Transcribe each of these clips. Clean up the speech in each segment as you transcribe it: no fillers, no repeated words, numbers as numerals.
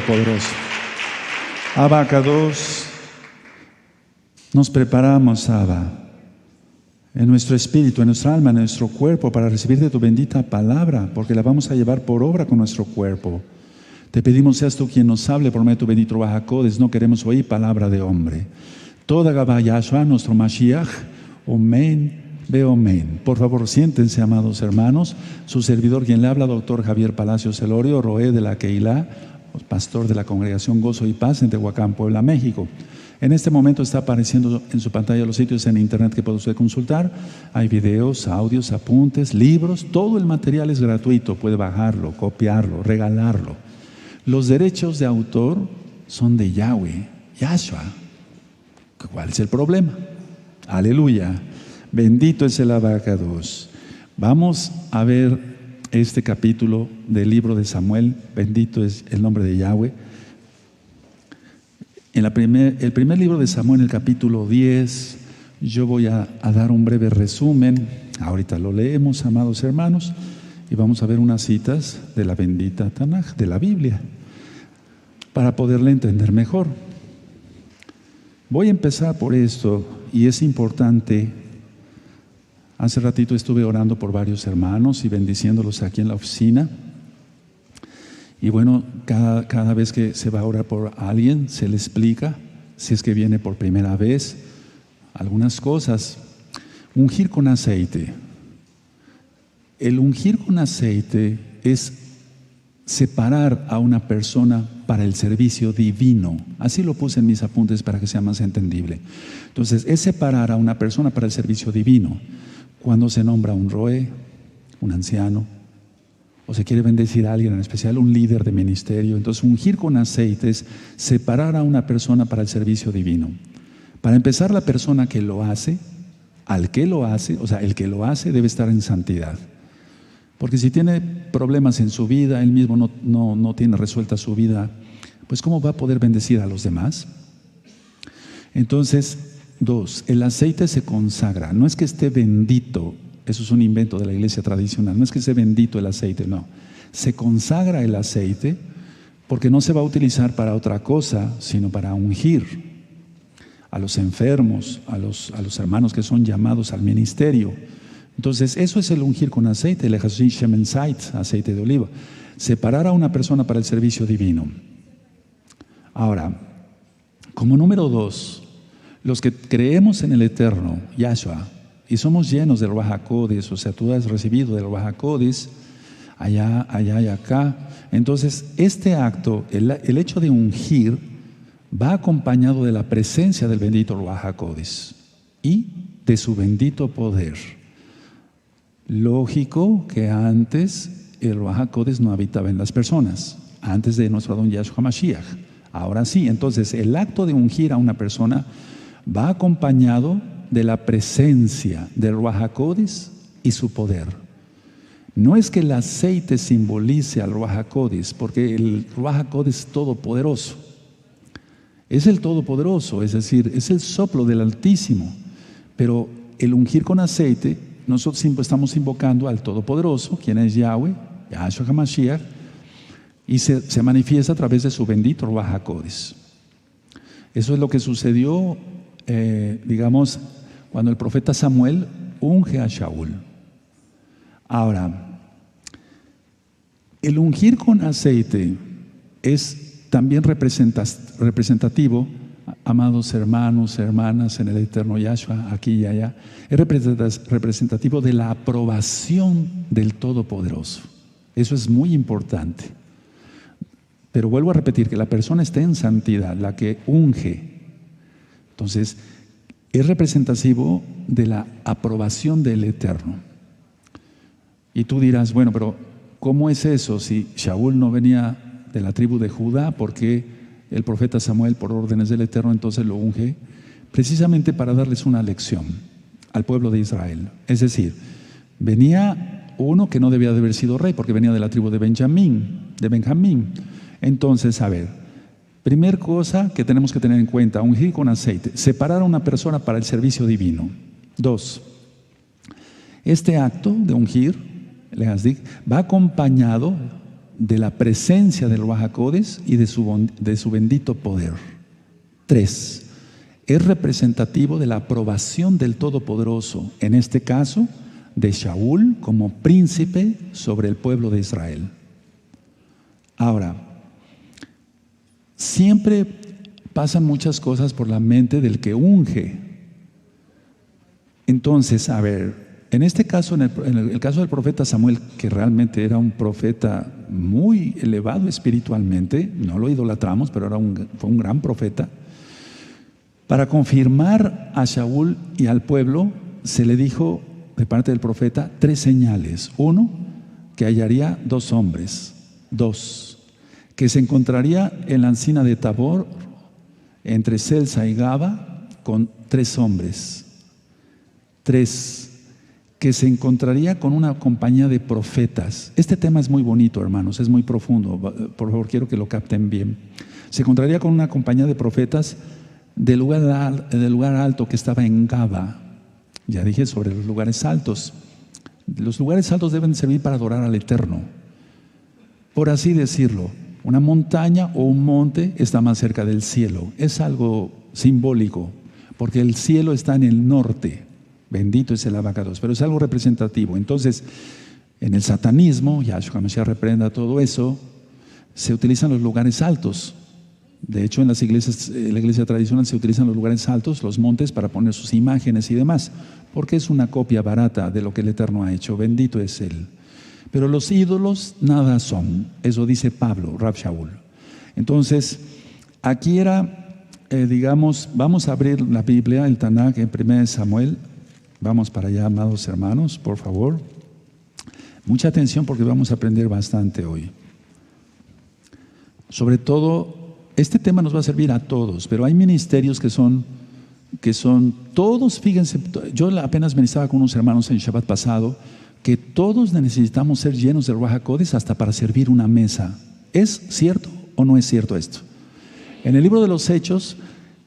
Todopoderoso. Abacados, nos preparamos, Abba, en nuestro espíritu, en nuestra alma, en nuestro cuerpo, para recibir de tu bendita palabra, porque la vamos a llevar por obra con nuestro cuerpo. Te pedimos, seas tú quien nos hable por medio de tu bendito Ruach HaKodesh. No queremos oír palabra de hombre. Toda Gabá Yahshua, nuestro Mashiach, Omen, Beomen. Por favor, siéntense, amados hermanos. Su servidor, quien le habla, doctor Javier Palacios Elorio, Roé de la Keilah, pastor de la Congregación Gozo y Paz en Tehuacán, Puebla, México. En este momento está apareciendo en su pantalla los sitios en internet que puede usted consultar. Hay videos, audios, apuntes, libros. Todo el material es gratuito. Puede bajarlo, copiarlo, regalarlo. Los derechos de autor son de Yahweh, Yahshua. ¿Cuál es el problema? Aleluya. Bendito es el Abacados. Vamos a ver este capítulo del libro de Samuel. Bendito es el nombre de Yahweh. En el primer libro de Samuel, en el capítulo 10, yo voy a dar un breve resumen. Ahorita lo leemos, amados hermanos, y vamos a ver unas citas de la bendita Tanaj, de la Biblia, para poderle entender mejor. Voy a empezar por esto, y es importante. Hace ratito estuve orando por varios hermanos y bendiciéndolos aquí en la oficina. Y bueno, cada vez que se va a orar por alguien, se le explica, si es que viene por primera vez, algunas cosas. Ungir con aceite. El ungir con aceite es separar a una persona para el servicio divino. Así lo puse en mis apuntes para que sea más entendible. Entonces, es separar a una persona para el servicio divino. Cuando se nombra un roé, un anciano, o se quiere bendecir a alguien en especial, un líder de ministerio. Entonces, ungir con aceite es separar a una persona para el servicio divino. Para empezar, la persona que lo hace, al que lo hace, o sea, el que lo hace debe estar en santidad. Porque si tiene problemas en su vida, él mismo no tiene resuelta su vida, pues ¿cómo va a poder bendecir a los demás? Entonces, 2, el aceite se consagra. No es que esté bendito. Eso es un invento de la iglesia tradicional. No es que sea bendito el aceite, no. Se consagra el aceite porque no se va a utilizar para otra cosa, sino para ungir a los enfermos, a los hermanos que son llamados al ministerio. Entonces, eso es el ungir con aceite, el Ejasí Shemen Zait, aceite de oliva. Separar a una persona para el servicio divino. Ahora, como número 2, los que creemos en el Eterno, Yahshua, y somos llenos del Ruach HaKodesh, o sea, tú has recibido del Ruach HaKodesh, allá y acá. Entonces, este acto, el hecho de ungir, va acompañado de la presencia del bendito Ruach HaKodesh y de su bendito poder. Lógico que antes el Ruach HaKodesh no habitaba en las personas, antes de nuestro Adón Yahshua Mashiach. Ahora sí, entonces el acto de ungir a una persona va acompañado de la presencia del Ruach HaKodesh y su poder. No es que el aceite simbolice al Ruach HaKodesh, porque el Ruach HaKodesh es todopoderoso. Es el todopoderoso, es decir, es el soplo del Altísimo. Pero el ungir con aceite, nosotros siempre estamos invocando al todopoderoso, quien es Yahweh, Yahshua HaMashiach, y se manifiesta a través de su bendito Ruach HaKodesh. Eso es lo que sucedió, digamos, cuando el profeta Samuel unge a Shaul. Ahora, el ungir con aceite es también representativo, amados hermanos, hermanas en el eterno Yahshua, aquí y allá, es representativo de la aprobación del Todopoderoso. Eso es muy importante. Pero vuelvo a repetir que la persona esté en santidad, la que unge. Entonces, es representativo de la aprobación del Eterno. Y tú dirás, bueno, pero ¿cómo es eso? Si Shaul no venía de la tribu de Judá, ¿por qué el profeta Samuel, por órdenes del Eterno, entonces lo unge? Precisamente para darles una lección al pueblo de Israel. Es decir, venía uno que no debía de haber sido rey, porque venía de la tribu de Benjamín. Entonces, a ver, primer cosa que tenemos que tener en cuenta, ungir con aceite, separar a una persona para el servicio divino. 2, este acto de ungir, va acompañado de la presencia del Ruaj HaKodesh y de su bendito poder. 3. Es representativo de la aprobación del Todopoderoso, en este caso, de Shaul como príncipe sobre el pueblo de Israel. Ahora, siempre pasan muchas cosas por la mente del que unge. Entonces, a ver, en este caso, en el caso del profeta Samuel, que realmente era un profeta muy elevado espiritualmente, no lo idolatramos, pero fue un gran profeta. Para confirmar a Shaul y al pueblo, se le dijo de parte del profeta 3 señales. 1, que hallaría 2 hombres. 2, que se encontraría en la encina de Tabor, entre Selsa y Gaba, con 3 hombres. 3, que se encontraría con una compañía de profetas. Este tema es muy bonito, hermanos, es muy profundo. Por favor, quiero que lo capten bien. Se encontraría con una compañía de profetas del lugar alto que estaba en Gaba. Ya dije sobre los lugares altos. Los lugares altos deben servir para adorar al Eterno. Por así decirlo, una montaña o un monte está más cerca del cielo. Es algo simbólico, porque el cielo está en el norte. Bendito es el abacados, pero es algo representativo. Entonces, en el satanismo, Yahshua Mashiach reprenda todo eso, se utilizan los lugares altos. De hecho, en las iglesias, la iglesia tradicional se utilizan los lugares altos, los montes, para poner sus imágenes y demás, porque es una copia barata de lo que el Eterno ha hecho. Bendito es Él. Pero los ídolos nada son. Eso dice Pablo, Rab Shaul. Entonces, aquí era, vamos a abrir la Biblia, el Tanakh, en 1 Samuel. Vamos para allá, amados hermanos, por favor. Mucha atención porque vamos a aprender bastante hoy. Sobre todo, este tema nos va a servir a todos, pero hay ministerios que son todos, fíjense, yo apenas ministraba con unos hermanos en Shabbat pasado, que todos necesitamos ser llenos del Ruaj HaKodesh hasta para servir una mesa. ¿Es cierto o no es cierto esto? En el libro de los Hechos,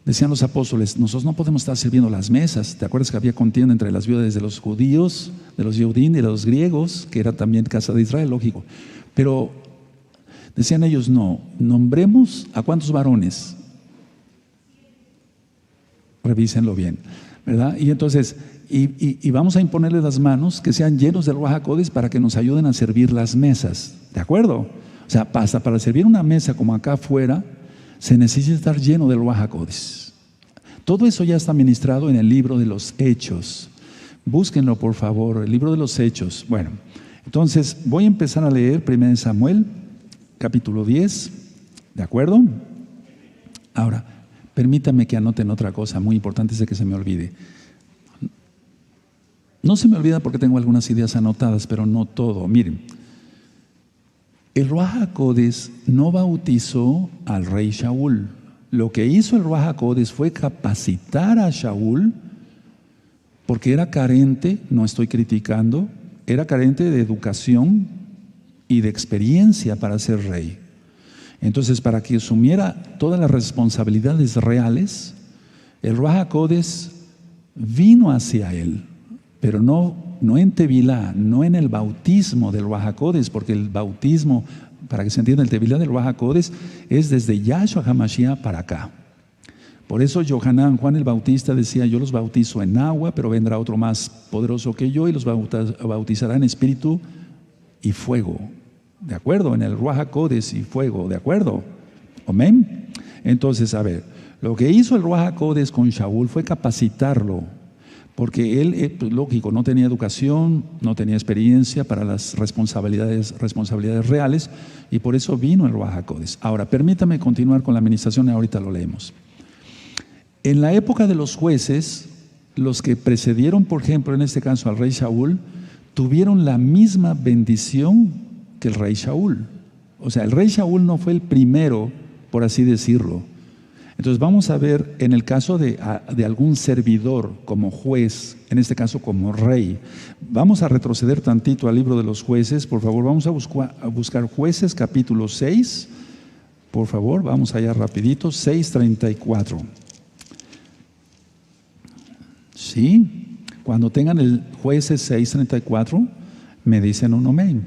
decían los apóstoles, nosotros no podemos estar sirviendo las mesas. ¿Te acuerdas que había contienda entre las viudas de los judíos, de los Yehudim y de los griegos, que era también casa de Israel, lógico? Pero decían ellos, no, nombremos a cuántos varones. Revísenlo bien, ¿verdad? Y entonces, y vamos a imponerles las manos que sean llenos del Ruaj HaKodesh para que nos ayuden a servir las mesas. ¿De acuerdo? O sea, para servir una mesa como acá afuera, se necesita estar lleno del Ruaj HaKodesh. Todo eso ya está ministrado en el libro de los Hechos. Búsquenlo, por favor, el libro de los Hechos. Bueno, entonces voy a empezar a leer 1 Samuel, capítulo 10, ¿de acuerdo? Ahora, permítanme que anoten otra cosa muy importante antes de que se me olvide. No se me olvida porque tengo algunas ideas anotadas, pero no todo. Miren, el Ruaj HaKodesh no bautizó al rey Shaul. Lo que hizo el Ruaj HaKodesh fue capacitar a Shaul, porque era carente, no estoy criticando, era carente de educación y de experiencia para ser rey. Entonces, para que asumiera todas las responsabilidades reales, el Ruaj HaKodesh vino hacia él, pero no en Tevilá, no en el bautismo del Ruaj HaKodesh, porque el bautismo, para que se entienda, el Tevilá del Ruaj HaKodesh es desde Yahshua HaMashiach para acá. Por eso Yohanan, Juan el Bautista, decía, yo los bautizo en agua, pero vendrá otro más poderoso que yo y los bautizará en espíritu y fuego. ¿De acuerdo? En el Ruaj HaKodesh y fuego. ¿De acuerdo? ¿Amén? Entonces, a ver, lo que hizo el Ruaj HaKodesh con Shaul fue capacitarlo, porque él, lógico, no tenía educación, no tenía experiencia para las responsabilidades reales, y por eso vino el Ruaj HaKodesh. Ahora, permítame continuar con la administración y ahorita lo leemos. En la época de los jueces, los que precedieron, por ejemplo, en este caso al rey Shaul, tuvieron la misma bendición que el rey Shaul. O sea, el rey Shaul no fue el primero, por así decirlo. Entonces vamos a ver en el caso de algún servidor como juez, en este caso como rey. Vamos a retroceder tantito al libro de los jueces, por favor. Vamos a buscar Jueces capítulo 6, por favor, vamos allá rapidito, 6:34. ¿Sí? Cuando tengan el Jueces 6:34, me dicen un amén.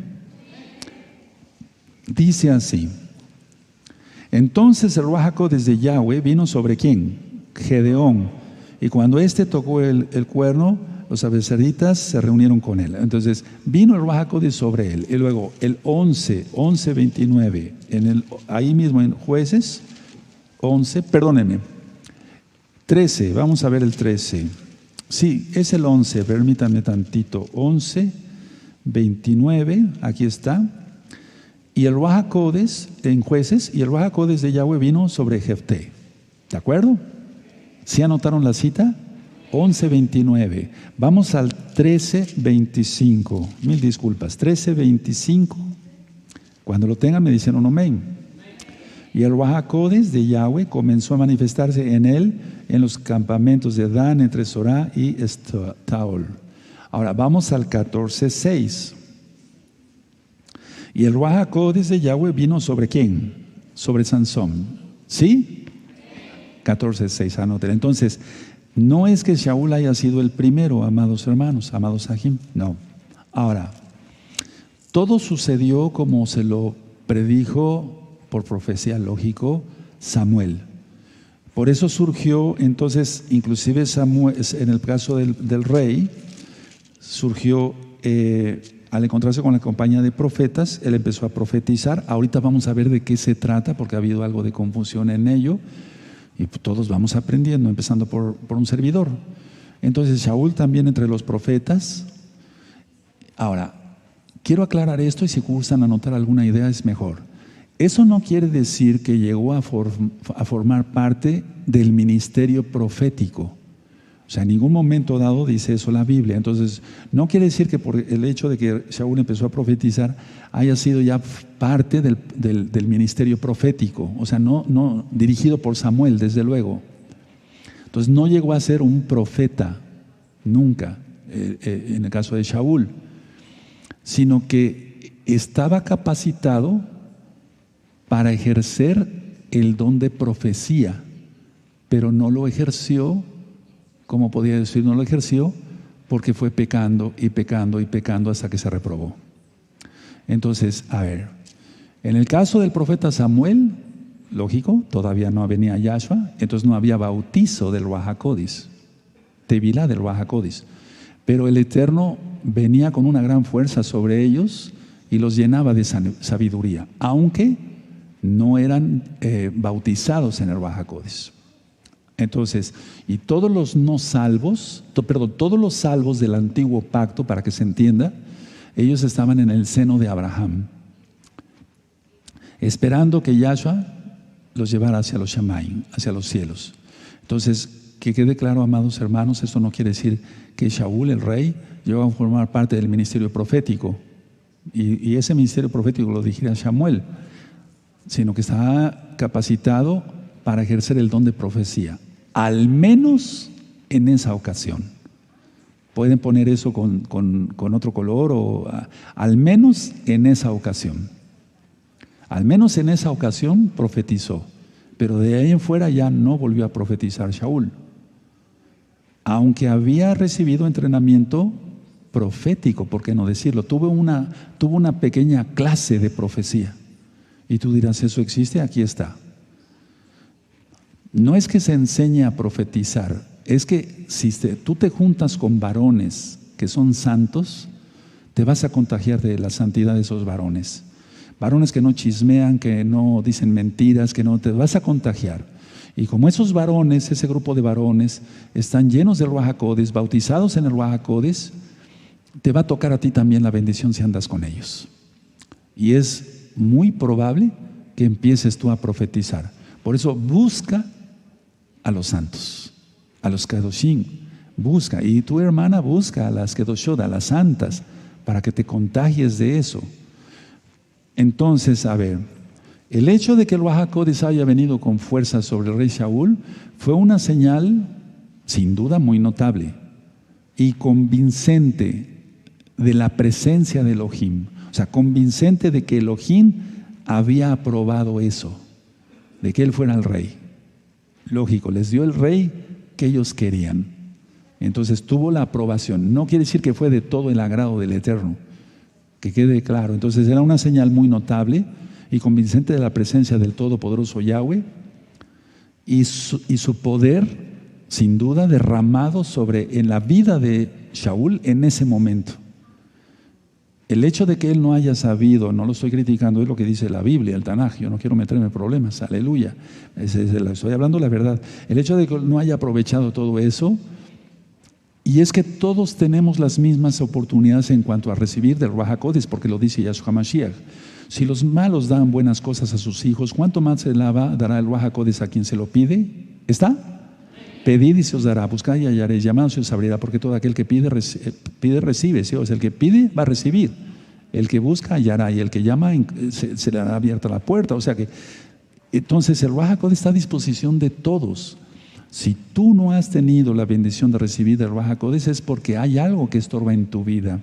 Dice así: entonces el Ruaj HaKodesh de Yahweh vino sobre ¿quién? Gedeón. Y cuando éste tocó el cuerno, los abesaritas se reunieron con él. Entonces vino el Ruaj HaKodesh sobre él. Y luego el 11:29, ahí mismo en Jueces 11, perdónenme, 13, vamos a ver el 13. Sí, es el 11, permítanme tantito. 11:29, aquí está. Y el Ruaj HaKodesh en Jueces, y el Ruaj HaKodesh de Yahweh vino sobre Jefté. ¿De acuerdo? ¿Sí anotaron la cita? 11:29. Vamos al 13:25. Mil disculpas. 13:25. Cuando lo tengan me dicen un amén. Y el Ruaj HaKodesh de Yahweh comenzó a manifestarse en él en los campamentos de Dan, entre Sorá y Estaol. Ahora vamos al 14:6. Y el Ruaj HaKodesh de Yahweh vino sobre ¿quién? Sobre Sansón. ¿Sí? 14:6, anoten. Entonces, no es que Shaul haya sido el primero, amados hermanos, amados Sahim, no. Ahora, todo sucedió como se lo predijo por profecía, lógico, Samuel. Por eso surgió, entonces, inclusive Samuel, en el caso del rey, surgió, al encontrarse con la compañía de profetas, él empezó a profetizar. Ahorita vamos a ver de qué se trata, porque ha habido algo de confusión en ello. Y todos vamos aprendiendo, empezando por un servidor. Entonces, Shaul también entre los profetas. Ahora, quiero aclarar esto y si gustan anotar alguna idea es mejor. Eso no quiere decir que llegó a formar parte del ministerio profético. O sea, en ningún momento dado dice eso la Biblia. Entonces, no quiere decir que por el hecho de que Shaul empezó a profetizar haya sido ya parte del ministerio profético. O sea, no dirigido por Samuel, desde luego. Entonces, no llegó a ser un profeta, nunca, en el caso de Shaul, sino que estaba capacitado para ejercer el don de profecía, pero no lo ejerció. ¿Cómo podía decir? No lo ejerció porque fue pecando y pecando y pecando hasta que se reprobó. Entonces, a ver, en el caso del profeta Samuel, lógico, todavía no venía Yahshua, entonces no había bautizo del Ruaj HaKodesh, tevilá del Ruaj HaKodesh, pero el Eterno venía con una gran fuerza sobre ellos y los llenaba de sabiduría, aunque no eran bautizados en el Ruaj HaKodesh. Entonces, y todos los no salvos, todos los salvos del antiguo pacto, para que se entienda, ellos estaban en el seno de Abraham, esperando que Yahshua los llevara hacia los Shamayim, hacia los cielos. Entonces, que quede claro, amados hermanos, esto no quiere decir que Shaul, el rey, llegó a formar parte del ministerio profético, y ese ministerio profético lo dirigiera Samuel, sino que estaba capacitado para ejercer el don de profecía, al menos en esa ocasión. Pueden poner eso con otro color, o al menos en esa ocasión. Al menos en esa ocasión profetizó, pero de ahí en fuera ya no volvió a profetizar Shaul, aunque había recibido entrenamiento profético, ¿por qué no decirlo? Tuvo una pequeña clase de profecía. Y tú dirás, ¿eso existe? Aquí está. No es que se enseñe a profetizar, es que si tú te juntas con varones que son santos, te vas a contagiar de la santidad de esos varones. Varones que no chismean, que no dicen mentiras, que no te vas a contagiar. Y como esos varones, ese grupo de varones, están llenos del Ruaj HaKodesh, bautizados en el Ruaj HaKodesh, te va a tocar a ti también la bendición si andas con ellos. Y es muy probable que empieces tú a profetizar. Por eso busca a los santos, a los Kedoshim, busca, y tu hermana busca a las Kedoshot, a las santas, para que te contagies de eso. Entonces, a ver, el hecho de que el Ruaj HaKodesh haya venido con fuerza sobre el rey Shaul fue una señal, sin duda, muy notable y convincente de la presencia de Elohim. O sea, convincente de que Elohim había aprobado eso, de que él fuera el rey. Lógico, les dio el rey que ellos querían. Entonces tuvo la aprobación. No quiere decir que fue de todo el agrado del Eterno, que quede claro. Entonces era una señal muy notable y convincente de la presencia del Todopoderoso Yahweh y su poder, sin duda, derramado en la vida de Shaul en ese momento. El hecho de que él no haya sabido, no lo estoy criticando, es lo que dice la Biblia, el Tanaj, yo no quiero meterme en problemas, aleluya, estoy hablando la verdad. El hecho de que no haya aprovechado todo eso, y es que todos tenemos las mismas oportunidades en cuanto a recibir del Ruach HaKodesh, porque lo dice Yahshua HaMashiach. Si los malos dan buenas cosas a sus hijos, ¿cuánto más se dará el Ruach HaKodesh a quien se lo pide? ¿Está? Pedid y se os dará, buscad y hallaréis, llamad y se os abrirá, porque todo aquel que pide recibe, ¿sí? O sea, el que pide va a recibir, el que busca hallará, y el que llama se le hará abierta la puerta. O sea que, entonces el Ruach HaKodesh está a disposición de todos. Si tú no has tenido la bendición de recibir el Ruach HaKodesh es porque hay algo que estorba en tu vida.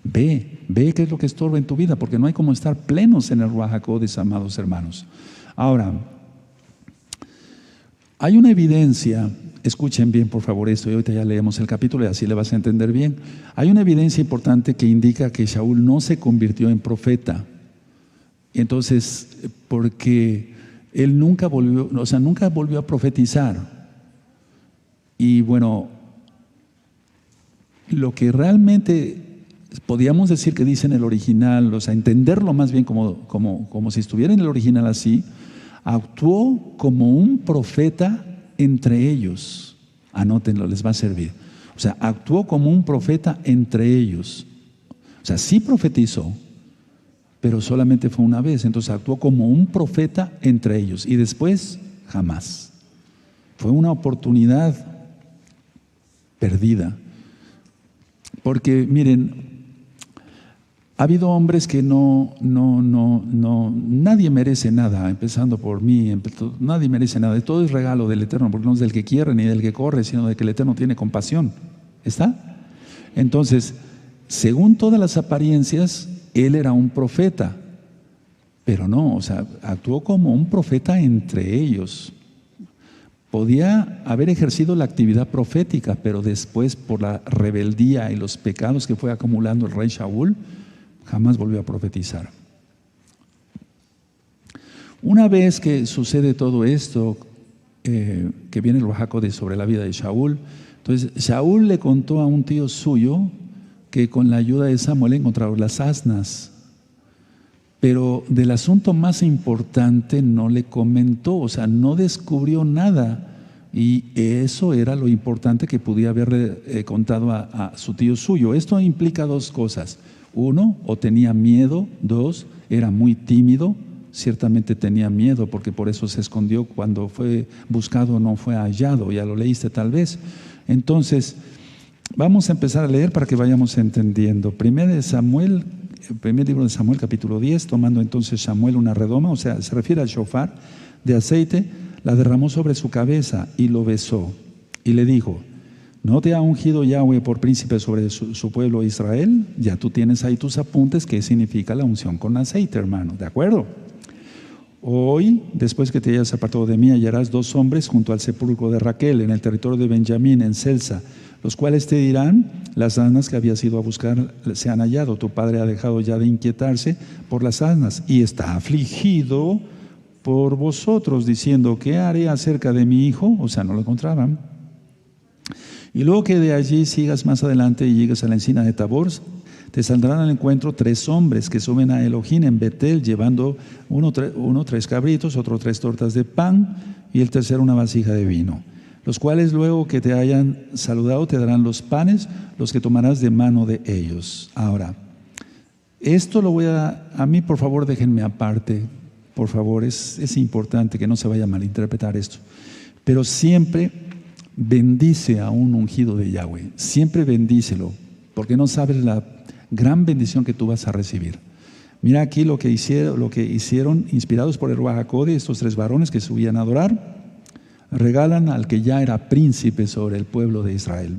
Ve qué es lo que estorba en tu vida, porque no hay como estar plenos en el Ruach HaKodesh, amados hermanos. Ahora, hay una evidencia. Escuchen bien, por favor, esto, y ahorita ya leemos el capítulo y así le vas a entender bien. Hay una evidencia importante que indica que Shaul no se convirtió en profeta. Entonces, porque él nunca volvió a profetizar. Y bueno, lo que realmente podíamos decir que dice en el original, o sea, entenderlo más bien como si estuviera en el original así, actuó como un profeta entre ellos. Anótenlo, les va a servir. O sea, actuó como un profeta entre ellos. O sea, sí profetizó, pero solamente fue una vez. Entonces actuó como un profeta entre ellos y después jamás. Fue una oportunidad perdida. Porque miren, ha habido hombres que nadie merece nada, empezando por mí, nadie merece nada. Todo es regalo del Eterno, porque no es del que quiere ni del que corre, sino del que el Eterno tiene compasión. ¿Está? Entonces, según todas las apariencias, él era un profeta, pero no, o sea, actuó como un profeta entre ellos. Podía haber ejercido la actividad profética, pero después, por la rebeldía y los pecados que fue acumulando el rey Shaul, jamás volvió a profetizar. Una vez que sucede todo esto, que viene el Ruach HaKodesh sobre la vida de Shaul, entonces Shaul le contó a un tío suyo que con la ayuda de Samuel encontraron las asnas, pero del asunto más importante no le comentó, o sea, no descubrió nada, y eso era lo importante que podía haberle contado a su tío suyo. Esto implica dos cosas. Uno, o tenía miedo. Dos, era muy tímido. Ciertamente tenía miedo, porque por eso se escondió cuando fue buscado, no fue hallado. Ya lo leíste tal vez. Entonces, vamos a empezar a leer para que vayamos entendiendo. Primer libro de Samuel, capítulo 10, tomando entonces Samuel una redoma, o sea, se refiere al shofar de aceite, la derramó sobre su cabeza y lo besó. Y le dijo: ¿no te ha ungido Yahweh por príncipe sobre su pueblo Israel? Ya tú tienes ahí tus apuntes, qué significa la unción con aceite, hermano, ¿de acuerdo? Hoy, después que te hayas apartado de mí, hallarás 2 hombres junto al sepulcro de Raquel, en el territorio de Benjamín, en Selsa, los cuales te dirán: las asnas que habías ido a buscar se han hallado. Tu padre ha dejado ya de inquietarse por las asnas y está afligido por vosotros, diciendo: ¿qué haré acerca de mi hijo? O sea, no lo encontraban. Y luego que de allí sigas más adelante y llegues a la encina de Tabor, te saldrán al encuentro 3 hombres que suben a Elohim en Betel, llevando uno 3 cabritos, otro 3 tortas de pan y el tercero una vasija de vino. Los cuales luego que te hayan saludado te darán los panes, los que tomarás de mano de ellos. Ahora, esto lo voy a mí, por favor, déjenme aparte, por favor, es importante que no se vaya a malinterpretar esto. Pero siempre bendice a un ungido de Yahweh, siempre bendícelo, porque no sabes la gran bendición que tú vas a recibir. Mira aquí lo que hicieron inspirados por el Ruach HaKodesh, estos 3 varones que subían a adorar, regalan al que ya era príncipe sobre el pueblo de Israel.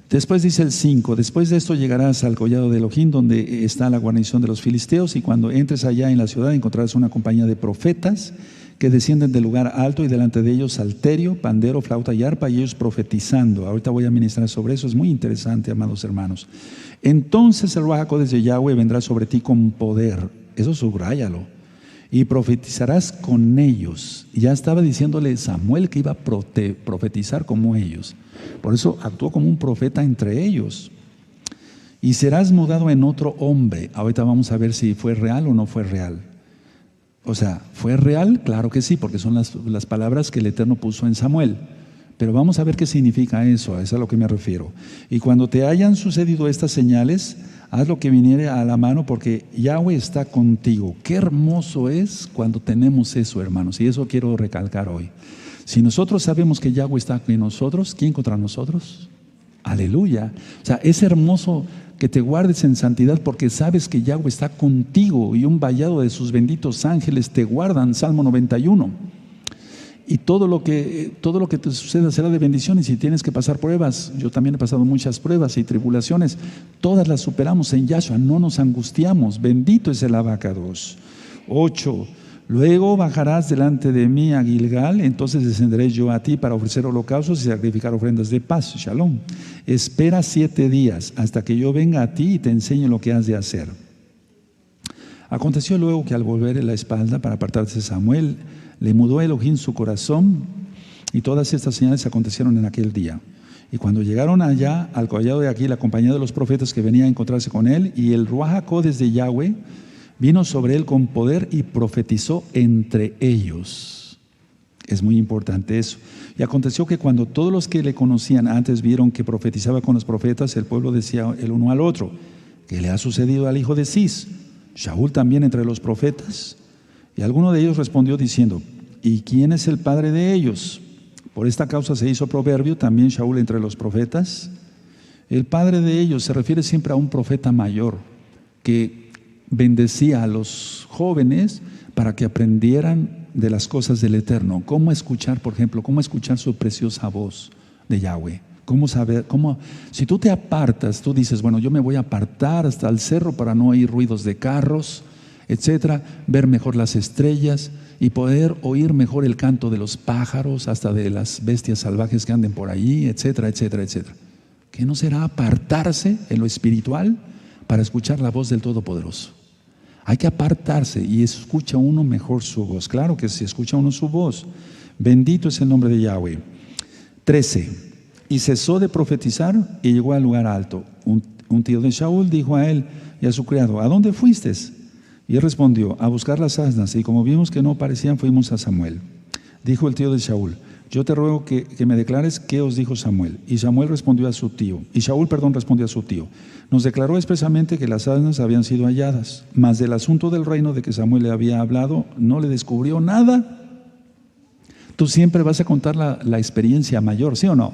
Después dice el 5, después de esto llegarás al collado de Elohim, donde está la guarnición de los filisteos, y cuando entres allá en la ciudad encontrarás una compañía de profetas que descienden del lugar alto, y delante de ellos salterio, pandero, flauta y arpa, y ellos profetizando. Ahorita voy a ministrar sobre eso, es muy interesante, amados hermanos. Entonces el Ruach HaKodesh de Yahweh vendrá sobre ti con poder. eso subráyalo. Y profetizarás con ellos. Ya estaba diciéndole Samuel que iba a profetizar como ellos. Por eso actuó como un profeta entre ellos. Y serás mudado en otro hombre. Ahorita vamos a ver si fue real o no fue real. O sea, ¿fue real? Claro que sí, porque son las palabras que el Eterno puso en Samuel. Pero vamos a ver qué significa eso, a eso es a lo que me refiero. Y cuando te hayan sucedido estas señales, haz lo que viniere a la mano, porque Yahweh está contigo. Qué hermoso es cuando tenemos eso, hermanos, y eso quiero recalcar hoy. Si nosotros sabemos que Yahweh está con nosotros, ¿quién contra nosotros? Aleluya. O sea, es hermoso que te guardes en santidad porque sabes que Yahweh está contigo y un vallado de sus benditos ángeles te guardan, Salmo 91. Y todo lo que te suceda será de bendición. Y si tienes que pasar pruebas, yo también he pasado muchas pruebas y tribulaciones, todas las superamos en Yahshua, no nos angustiamos. Bendito es el Abacados. 8. Luego bajarás delante de mí a Gilgal, entonces descenderé yo a ti para ofrecer holocaustos y sacrificar ofrendas de paz. Shalom. Espera 7 días hasta que yo venga a ti y te enseñe lo que has de hacer. Aconteció luego que al volver la espalda para apartarse de Samuel, le mudó Elohim su corazón, y todas estas señales acontecieron en aquel día. Y cuando llegaron allá al collado de Aquil, acompañado de los profetas que venían a encontrarse con él, y el Ruach HaKodesh de Yahweh vino sobre él con poder y profetizó entre ellos. Es muy importante eso. Y aconteció que cuando todos los que le conocían antes vieron que profetizaba con los profetas, el pueblo decía el uno al otro: ¿qué le ha sucedido al hijo de Cis? ¿Shaul también entre los profetas? Y alguno de ellos respondió diciendo: ¿y quién es el padre de ellos? Por esta causa se hizo proverbio también Shaul entre los profetas. El padre de ellos se refiere siempre a un profeta mayor que bendecía a los jóvenes para que aprendieran de las cosas del Eterno. Cómo escuchar, por ejemplo, cómo escuchar su preciosa voz de Yahweh. Cómo saber, si tú te apartas, tú dices, bueno, yo me voy a apartar hasta el cerro para no oír ruidos de carros, etcétera, ver mejor las estrellas y poder oír mejor el canto de los pájaros, hasta de las bestias salvajes que anden por allí, etcétera, etcétera, etcétera. ¿Qué no será apartarse en lo espiritual para escuchar la voz del Todopoderoso? Hay que apartarse y escucha uno mejor su voz. Claro que si escucha uno su voz. Bendito es el nombre de Yahweh. 13. Y cesó de profetizar y llegó al lugar alto. Un tío de Shaul dijo a él y a su criado: ¿a dónde fuiste? Y él respondió: a buscar las asnas. Y como vimos que no parecían, fuimos a Samuel. Dijo el tío de Shaul: yo te ruego que me declares qué os dijo Samuel. Y Samuel respondió a su tío, y Shaul, respondió a su tío: nos declaró expresamente que las asnas habían sido halladas, mas del asunto del reino de que Samuel le había hablado, no le descubrió nada. Tú siempre vas a contar la experiencia mayor, ¿sí o no?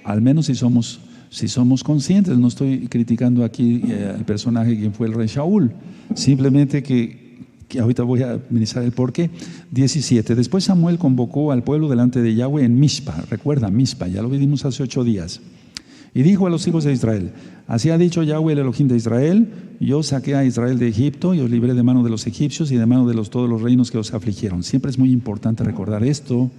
Al menos si somos conscientes. No estoy criticando aquí al personaje que fue el rey Shaul, simplemente que ahorita voy a ministrar el porqué. 17. Después Samuel convocó al pueblo delante de Yahweh en Mizpa. Recuerda, Mizpa, ya lo vimos hace 8 días. Y dijo a los hijos de Israel: así ha dicho Yahweh, el Elohim de Israel: yo saqué a Israel de Egipto y os libré de mano de los egipcios y de mano de todos los reinos que os afligieron. Siempre es muy importante recordar esto,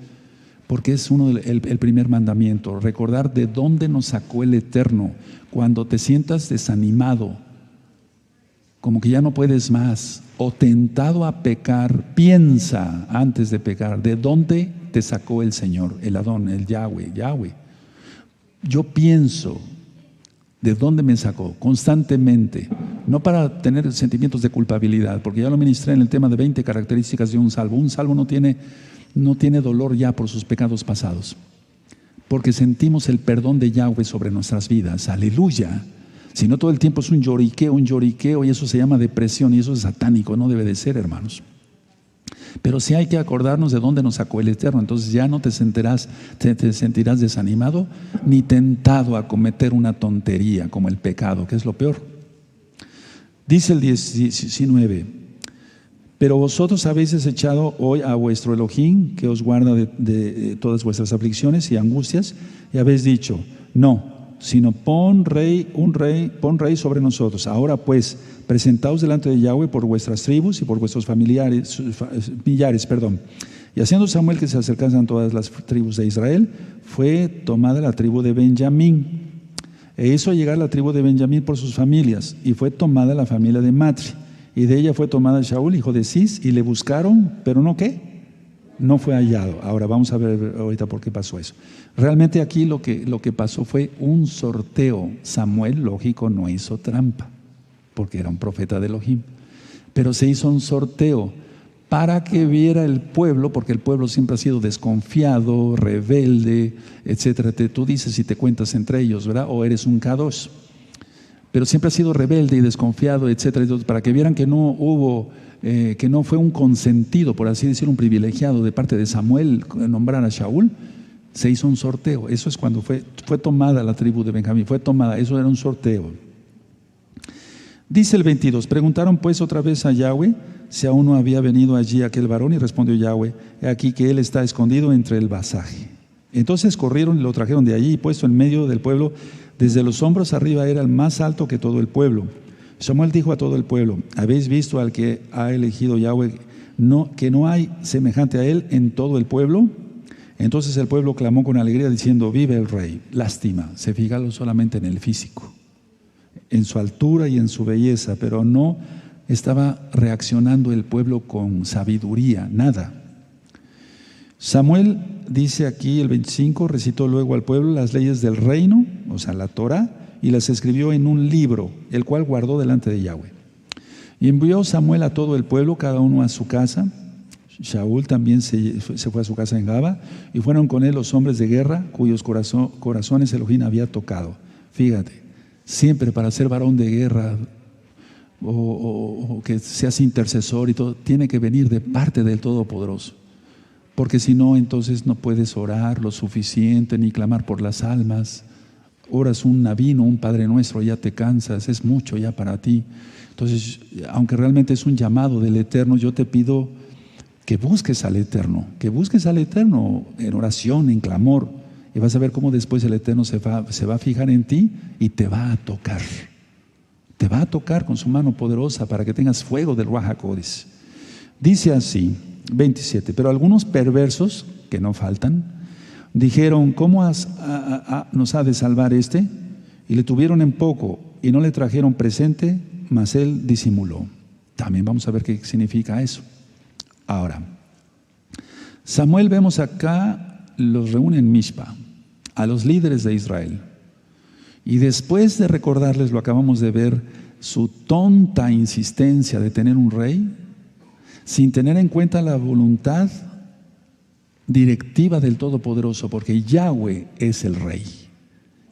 porque es el primer mandamiento, recordar de dónde nos sacó el Eterno. Cuando te sientas desanimado, como que ya no puedes más, o tentado a pecar, piensa antes de pecar, ¿de dónde te sacó el Señor, el Adón, el Yahweh? Yo pienso, ¿de dónde me sacó? Constantemente, no para tener sentimientos de culpabilidad, porque ya lo ministré en el tema de 20 características de un salvo. Un salvo no tiene dolor ya por sus pecados pasados, porque sentimos el perdón de Yahweh sobre nuestras vidas. Aleluya. Si no, todo el tiempo es un lloriqueo, y eso se llama depresión, y eso es satánico. No debe de ser, hermanos. Pero sí hay que acordarnos de dónde nos sacó el Eterno. Entonces ya no te sentirás desanimado ni tentado a cometer una tontería como el pecado, que es lo peor. Dice el 19: pero vosotros habéis desechado hoy a vuestro Elohim, que os guarda de todas vuestras aflicciones y angustias, y habéis dicho: no, sino pon rey sobre nosotros. Ahora pues, presentaos delante de Yahweh por vuestras tribus y por vuestros millares. Y haciendo Samuel que se acercasen todas las tribus de Israel, fue tomada la tribu de Benjamín, e hizo llegar la tribu de Benjamín por sus familias, y fue tomada la familia de Matri, y de ella fue tomada Shaul, hijo de Cis, y le buscaron, pero no ¿qué? No fue hallado. Ahora vamos a ver ahorita por qué pasó eso. Realmente aquí lo que pasó fue un sorteo. Samuel, lógico, no hizo trampa, porque era un profeta de Elohim. Pero se hizo un sorteo para que viera el pueblo, porque el pueblo siempre ha sido desconfiado, rebelde, etcétera. Tú dices y te cuentas entre ellos, ¿verdad? O eres un Kadosh. Pero siempre ha sido rebelde y desconfiado, etcétera. Entonces, para que vieran que no hubo, que no fue un consentido, por así decir, un privilegiado de parte de Samuel nombrar a Shaul, se hizo un sorteo. Eso es cuando fue tomada la tribu de Benjamín, fue tomada, eso era un sorteo. Dice el 22, preguntaron pues otra vez a Yahweh si aún no había venido allí aquel varón, y respondió Yahweh, he aquí que él está escondido entre el vasaje. Entonces corrieron y lo trajeron de allí, y puesto en medio del pueblo, desde los hombros arriba era el más alto que todo el pueblo. Samuel dijo a todo el pueblo, ¿habéis visto al que ha elegido Yahweh, que no hay semejante a él en todo el pueblo? Entonces el pueblo clamó con alegría diciendo, vive el rey. Lástima, se fijaron solamente en el físico, en su altura y en su belleza, pero no estaba reaccionando el pueblo con sabiduría, nada. Samuel dice aquí el 25, recitó luego al pueblo las leyes del reino, o sea la Torah, y las escribió en un libro, el cual guardó delante de Yahweh. Y envió Samuel a todo el pueblo, cada uno a su casa. Shaul también se fue a su casa en Gaba, y fueron con él los hombres de guerra, cuyos corazones Elohim había tocado. Fíjate, siempre para ser varón de guerra, o que seas intercesor y todo, tiene que venir de parte del Todopoderoso. Porque si no, entonces no puedes orar lo suficiente, ni clamar por las almas. Oras un navino, un Padre Nuestro, ya te cansas, es mucho ya para ti. Entonces, aunque realmente es un llamado del Eterno, yo te pido que busques al Eterno en oración, en clamor, y vas a ver cómo después el Eterno se va a fijar en ti y te va a tocar. Te va a tocar con su mano poderosa para que tengas fuego del Ruach HaKodesh. Dice así, 27, pero algunos perversos, que no faltan, dijeron, ¿cómo nos ha de salvar este? Y le tuvieron en poco y no le trajeron presente, mas él disimuló. También vamos a ver qué significa eso. Ahora, Samuel, vemos acá, los reúne en Mishpa, a los líderes de Israel. Y después de recordarles, lo acabamos de ver, su tonta insistencia de tener un rey, sin tener en cuenta la voluntad directiva del Todopoderoso, porque Yahweh es el rey.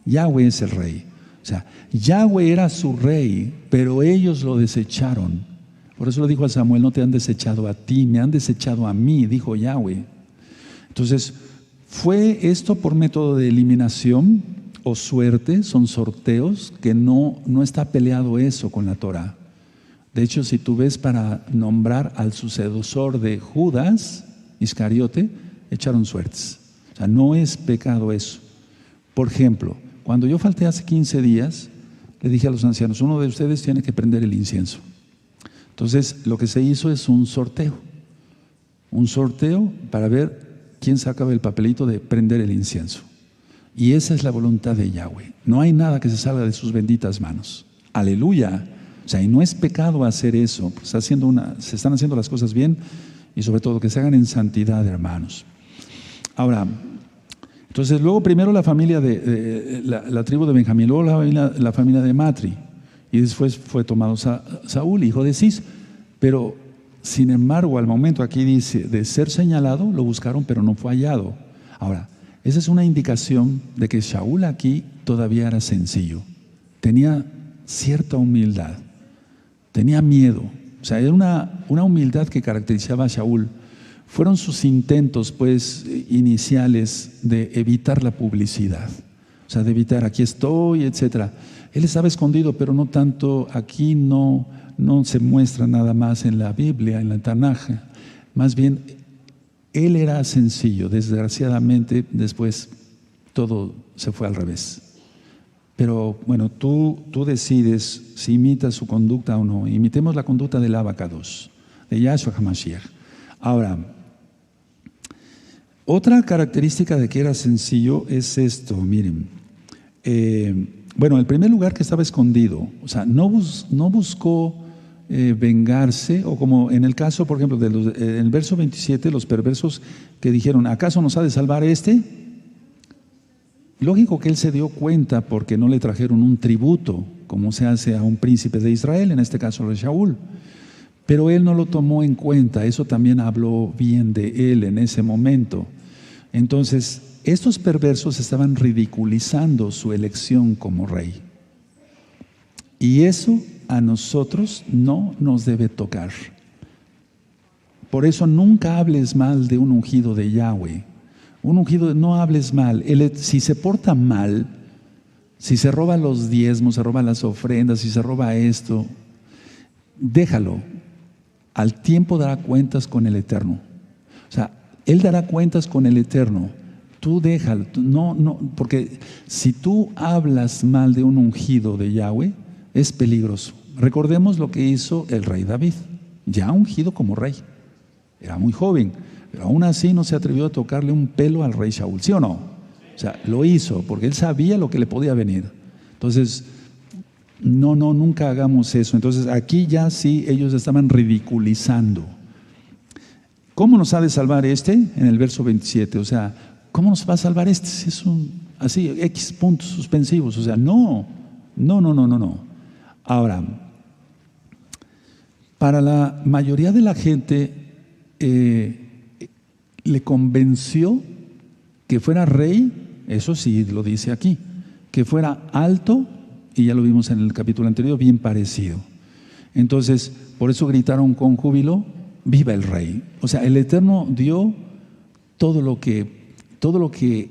Yahweh es el rey. O sea, Yahweh era su rey, pero ellos lo desecharon. Por eso lo dijo a Samuel, no te han desechado a ti, me han desechado a mí, dijo Yahweh. Entonces, ¿fue esto por método de eliminación o suerte? Son sorteos, que no está peleado eso con la Torah. De hecho, si tú ves para nombrar al sucesor de Judas, Iscariote, echaron suertes. O sea, no es pecado eso. Por ejemplo, cuando yo falté hace 15 días, le dije a los ancianos, uno de ustedes tiene que prender el incienso. Entonces, lo que se hizo es un sorteo para ver quién sacaba el papelito de prender el incienso. Y esa es la voluntad de Yahweh. No hay nada que se salga de sus benditas manos. Aleluya. O sea, y no es pecado hacer eso. Se están haciendo las cosas bien, y sobre todo que se hagan en santidad, hermanos. Ahora, entonces luego primero la familia de la tribu de Benjamín, luego la familia de Matri, y después fue tomado Saúl, hijo de Cis. Pero sin embargo, al momento aquí dice de ser señalado, lo buscaron pero no fue hallado. Ahora, esa es una indicación de que Saúl aquí todavía era sencillo, tenía cierta humildad, tenía miedo. O sea, era una humildad que caracterizaba a Saúl. Fueron sus intentos, pues, iniciales de evitar la publicidad. O sea, de evitar, aquí estoy, etcétera. Él estaba escondido, pero no tanto, aquí no se muestra nada más en la Biblia, en la Tanaj. Más bien, él era sencillo. Desgraciadamente, después todo se fue al revés. Pero bueno, tú decides si imitas su conducta o no. Imitemos la conducta del Abacados, de Yahshua HaMashiach. Ahora, otra característica de que era sencillo es esto, miren. Bueno, el primer lugar que estaba escondido, o sea, no buscó vengarse, o como en el caso, por ejemplo, en el verso 27, los perversos que dijeron, ¿acaso nos ha de salvar este? Lógico que él se dio cuenta porque no le trajeron un tributo, como se hace a un príncipe de Israel, en este caso de Shaul. Pero él no lo tomó en cuenta, eso también habló bien de él en ese momento. Entonces, estos perversos estaban ridiculizando su elección como rey. Y eso a nosotros no nos debe tocar. Por eso nunca hables mal de un ungido de Yahweh. Un ungido, no hables mal. Si se porta mal, si se roba los diezmos, se roba las ofrendas, si se roba esto, déjalo. Al tiempo dará cuentas con el Eterno. O sea, Él dará cuentas con el Eterno. Tú déjalo. No, porque si tú hablas mal de un ungido de Yahweh, es peligroso. Recordemos lo que hizo el rey David, ya ungido como rey. Era muy joven, pero aún así no se atrevió a tocarle un pelo al rey Shaul, ¿sí o no? O sea, lo hizo porque él sabía lo que le podía venir. Entonces, nunca hagamos eso. Entonces, aquí ya sí ellos estaban ridiculizando. ¿Cómo nos ha de salvar este? En el verso 27, o sea, ¿cómo nos va a salvar este? Si es así, X puntos suspensivos, o sea, no. Ahora, para la mayoría de la gente le convenció que fuera rey, eso sí lo dice aquí, que fuera alto, y ya lo vimos en el capítulo anterior, bien parecido. Entonces, por eso gritaron con júbilo, ¡viva el rey! O sea, el Eterno dio todo lo que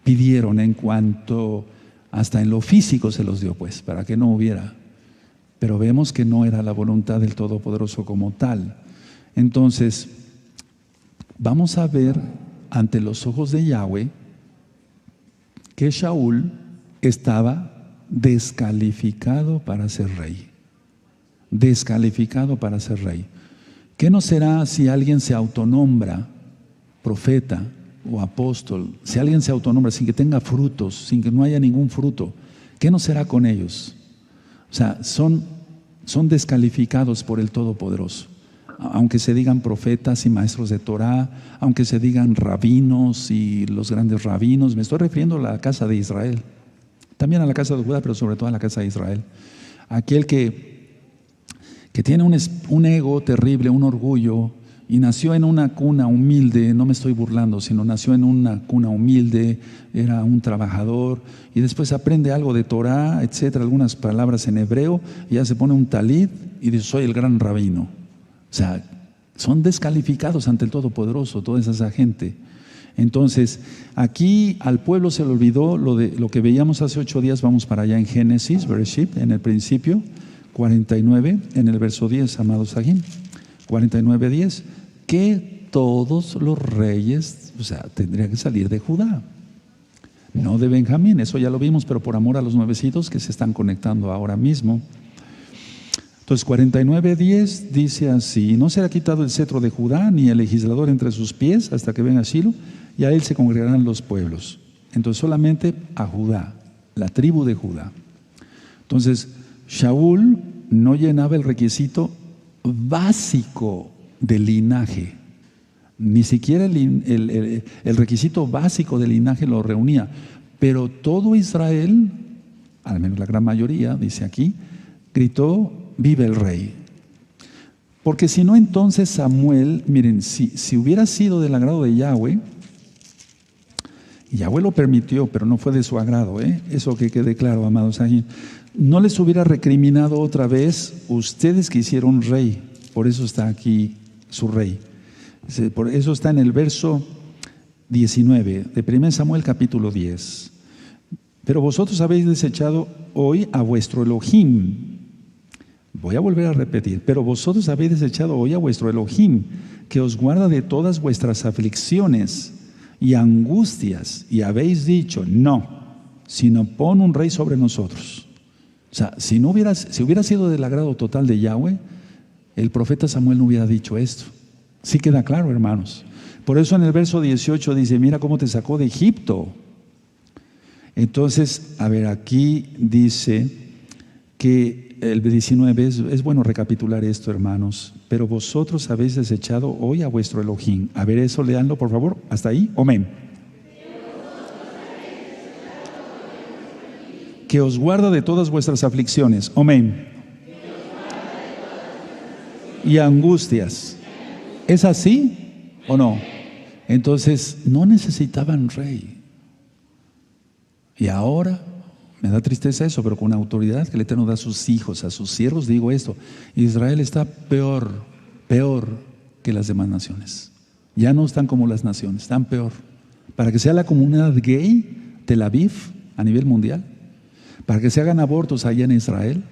pidieron en cuanto, hasta en lo físico se los dio, pues, para que no hubiera. Pero vemos que no era la voluntad del Todopoderoso como tal. Entonces, vamos a ver ante los ojos de Yahweh que Shaul estaba descalificado para ser rey. Descalificado para ser rey. ¿Qué no será si alguien se autonombra profeta o apóstol? Si alguien se autonombra sin que tenga frutos, sin que no haya ningún fruto, ¿qué no será con ellos? O sea, son descalificados por el Todopoderoso. Aunque se digan profetas y maestros de Torah, aunque se digan rabinos y los grandes rabinos, me estoy refiriendo a la casa de Israel, también a la casa de Judá, pero sobre todo a la casa de Israel. Aquel que tiene un ego terrible, un orgullo, y nació en una cuna humilde, no me estoy burlando, sino nació en una cuna humilde, era un trabajador, y después aprende algo de Torah, etcétera, algunas palabras en hebreo, y ya se pone un talit y dice, soy el gran rabino. O sea, son descalificados ante el Todopoderoso, toda esa gente. Entonces, aquí al pueblo se le olvidó lo que veíamos hace 8 días, vamos para allá en Génesis, Bereshit, en el principio, 49, en el verso 10, amados Sahim, 49:10, que todos los reyes, o sea, tendrían que salir de Judá, no de Benjamín, eso ya lo vimos, pero por amor a los nuevecitos que se están conectando ahora mismo. Entonces 49:10 dice así: no será quitado el cetro de Judá ni el legislador entre sus pies hasta que venga Shilo, y a él se congregarán los pueblos. Entonces solamente a Judá, la tribu de Judá. Entonces Shaul no llenaba el requisito básico del linaje, ni siquiera el requisito básico del linaje lo reunía, pero todo Israel, al menos la gran mayoría, dice aquí, gritó: vive el rey. Porque si no, entonces Samuel, miren, si hubiera sido del agrado de Yahweh, Yahweh lo permitió, pero no fue de su agrado, eso que quede claro, amados, ahí no les hubiera recriminado otra vez: ustedes que hicieron rey. Por eso está aquí su rey. Por eso está en el verso 19 de 1 Samuel capítulo 10. Pero vosotros habéis desechado hoy a vuestro Elohim. Voy a volver a repetir: pero vosotros habéis desechado hoy a vuestro Elohim, que os guarda de todas vuestras aflicciones y angustias, y habéis dicho: no, sino pon un rey sobre nosotros. O sea, si hubiera sido del agrado total de Yahweh, el profeta Samuel no hubiera dicho esto. Sí queda claro, hermanos. Por eso en el verso 18 dice: mira cómo te sacó de Egipto. Entonces, a ver, aquí dice que el 19, es bueno recapitular esto, hermanos. Pero vosotros habéis desechado hoy a vuestro Elohim. A ver, eso leanlo, por favor. ¿Hasta ahí? Amén. Que os guarda de todas vuestras aflicciones. Amén. Y angustias. ¿Es así o no? Entonces, no necesitaban rey. Y ahora, me da tristeza eso, pero con la autoridad que el Eterno da a sus hijos, a sus siervos, digo esto: Israel está peor que las demás naciones. Ya no están como las naciones, están peor. Para que sea la comunidad gay, Tel Aviv, a nivel mundial, para que se hagan abortos allá en Israel,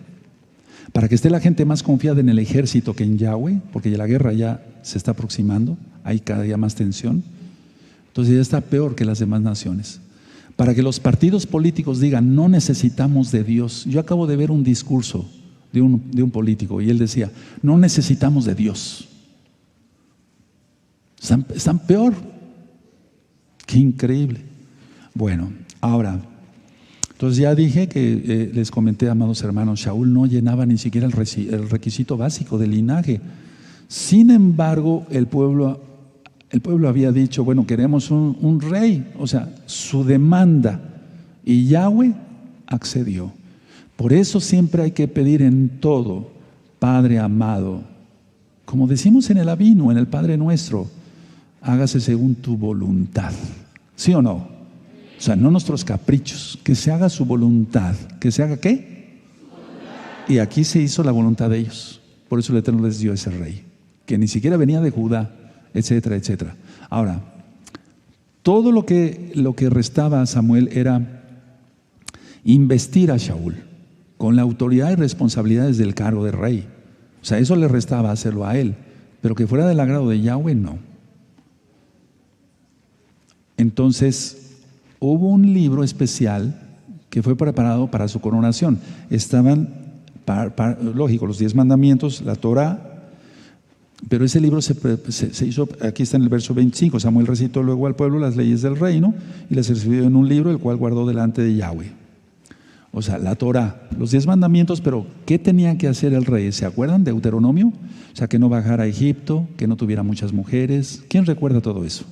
para que esté la gente más confiada en el ejército que en Yahweh, porque ya la guerra ya se está aproximando, hay cada día más tensión. Entonces ya está peor que las demás naciones. Para que los partidos políticos digan: no necesitamos de Dios. Yo acabo de ver un discurso de un político y él decía: no necesitamos de Dios. Están peor. Qué increíble. Bueno, ahora, entonces ya dije que les comenté, amados hermanos, Shaul no llenaba ni siquiera el requisito básico del linaje. Sin embargo, el pueblo había dicho: bueno, queremos un rey. O sea, su demanda, y Yahweh accedió. Por eso siempre hay que pedir en todo: Padre amado, como decimos en el Avinu, en el Padre Nuestro, hágase según tu voluntad. ¿Sí o no? O sea, no nuestros caprichos, que se haga su voluntad. ¿Que se haga qué? Y aquí se hizo la voluntad de ellos. Por eso el Eterno les dio ese rey, que ni siquiera venía de Judá, etcétera, etcétera. Ahora, todo lo que restaba a Samuel era investir a Shaul con la autoridad y responsabilidades del cargo de rey. O sea, eso le restaba hacerlo a él, pero que fuera del agrado de Yahweh, no. Entonces, hubo un libro especial que fue preparado para su coronación. Estaban, lógico, los 10 mandamientos, la Torah. Pero ese libro se hizo, aquí está en el verso 25, Samuel recitó luego al pueblo las leyes del reino y las escribió en un libro, el cual guardó delante de Yahweh. O sea, la Torah, los 10 mandamientos. Pero ¿qué tenía que hacer el rey? ¿Se acuerdan? Deuteronomio. O sea, que no bajara a Egipto, que no tuviera muchas mujeres. ¿Quién recuerda todo eso?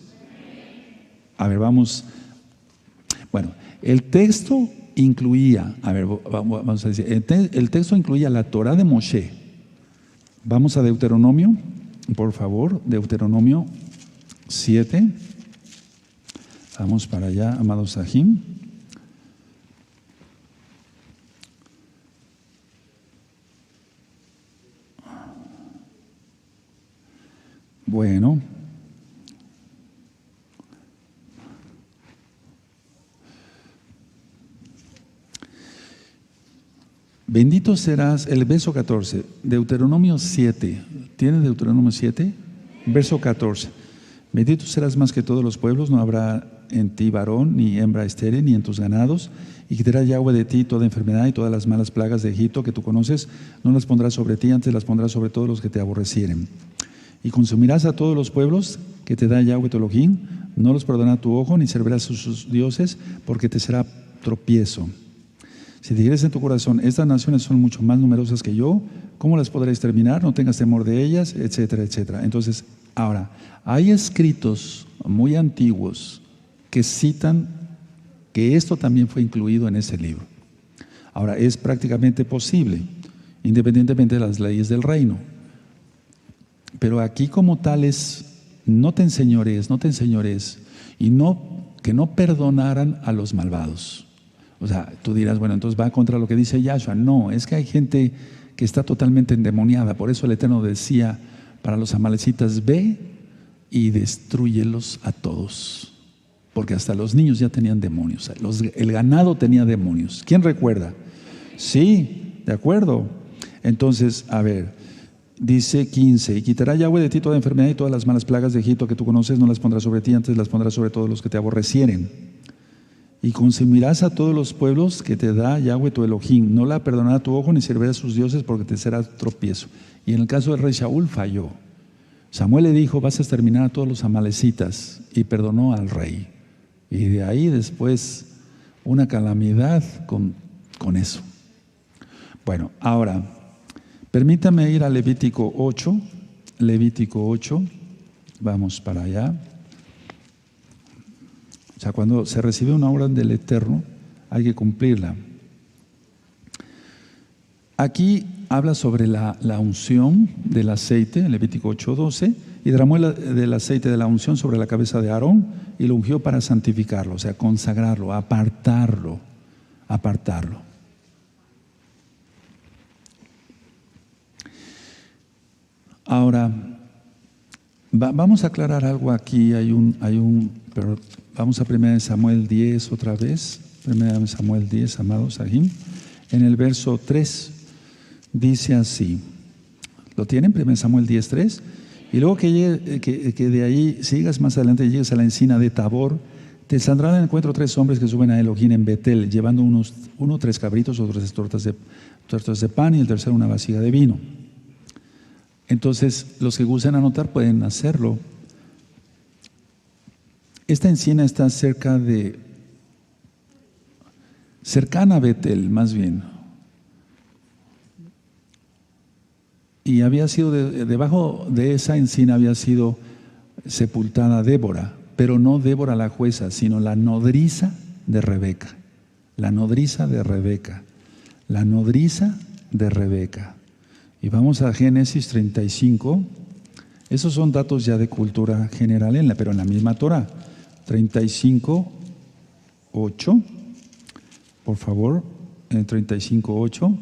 A ver, vamos. Bueno, el texto incluía, a ver, vamos a decir, el texto incluía la Torah de Moshe. Vamos a Deuteronomio, por favor, Deuteronomio 7. Vamos para allá, amados Sahim. Bueno. Bendito serás, el verso 14, Deuteronomio 7. ¿Tiene Deuteronomio 7? Verso 14. Bendito serás más que todos los pueblos, no habrá en ti varón ni hembra estéril, ni en tus ganados, y quitará Yahweh de ti toda enfermedad y todas las malas plagas de Egipto que tú conoces, no las pondrás sobre ti, antes las pondrás sobre todos los que te aborrecieren. Y consumirás a todos los pueblos que te da Yahweh tu Elohim, no los perdonará tu ojo, ni servirás a sus dioses, porque te será tropiezo. Si dijeres en tu corazón: estas naciones son mucho más numerosas que yo, ¿cómo las podré exterminar? No tengas temor de ellas, etcétera, etcétera. Entonces, ahora, hay escritos muy antiguos que citan que esto también fue incluido en ese libro. Ahora, es prácticamente posible, independientemente de las leyes del reino. Pero aquí como tal es: no te enseñores, y que no perdonaran a los malvados. O sea, tú dirás: bueno, entonces va contra lo que dice Yahshua. No, es que hay gente que está totalmente endemoniada. Por eso el Eterno decía para los amalecitas: ve y destrúyelos a todos. Porque hasta los niños ya tenían demonios. El ganado tenía demonios. ¿Quién recuerda? Sí, de acuerdo. Entonces, a ver, dice 15: y quitará Yahweh de ti toda enfermedad y todas las malas plagas de Egipto que tú conoces, no las pondrá sobre ti, antes las pondrá sobre todos los que te aborrecieren. Y consumirás a todos los pueblos que te da Yahweh tu Elohim. No la perdonará tu ojo, ni servirá a sus dioses, porque te será tropiezo. Y en el caso del rey Shaul falló. Samuel le dijo: vas a exterminar a todos los amalecitas. Y perdonó al rey. Y de ahí después una calamidad con eso. Bueno, ahora, permítame ir a Levítico 8. Levítico 8, vamos para allá. O sea, cuando se recibe una orden del Eterno, hay que cumplirla. Aquí habla sobre la unción del aceite, en Levítico 8:12, y derramó del aceite de la unción sobre la cabeza de Aarón y lo ungió para santificarlo, o sea, consagrarlo, apartarlo. Ahora, vamos a aclarar algo aquí. Pero vamos a 1 Samuel 10 otra vez. 1 Samuel 10, amados Sahim. En el verso 3 dice así. ¿Lo tienen? 1 Samuel 10, 3. Y luego que de ahí sigas más adelante y llegues a la encina de Tabor, te saldrán en encuentro 3 hombres que suben a Elohim en Betel, llevando 3 cabritos, otros 3 tortas de pan y el tercero una vasija de vino. Entonces, los que gusten anotar pueden hacerlo. Esta encina está cercana a Betel, más bien. Y había sido, debajo de esa encina había sido sepultada Débora, pero no Débora la jueza, sino la nodriza de Rebeca. La nodriza de Rebeca. La nodriza de Rebeca. Y vamos a Génesis 35. Esos son datos ya de cultura general, pero en la misma Torah. 35, 8. Por favor, en 35, 8.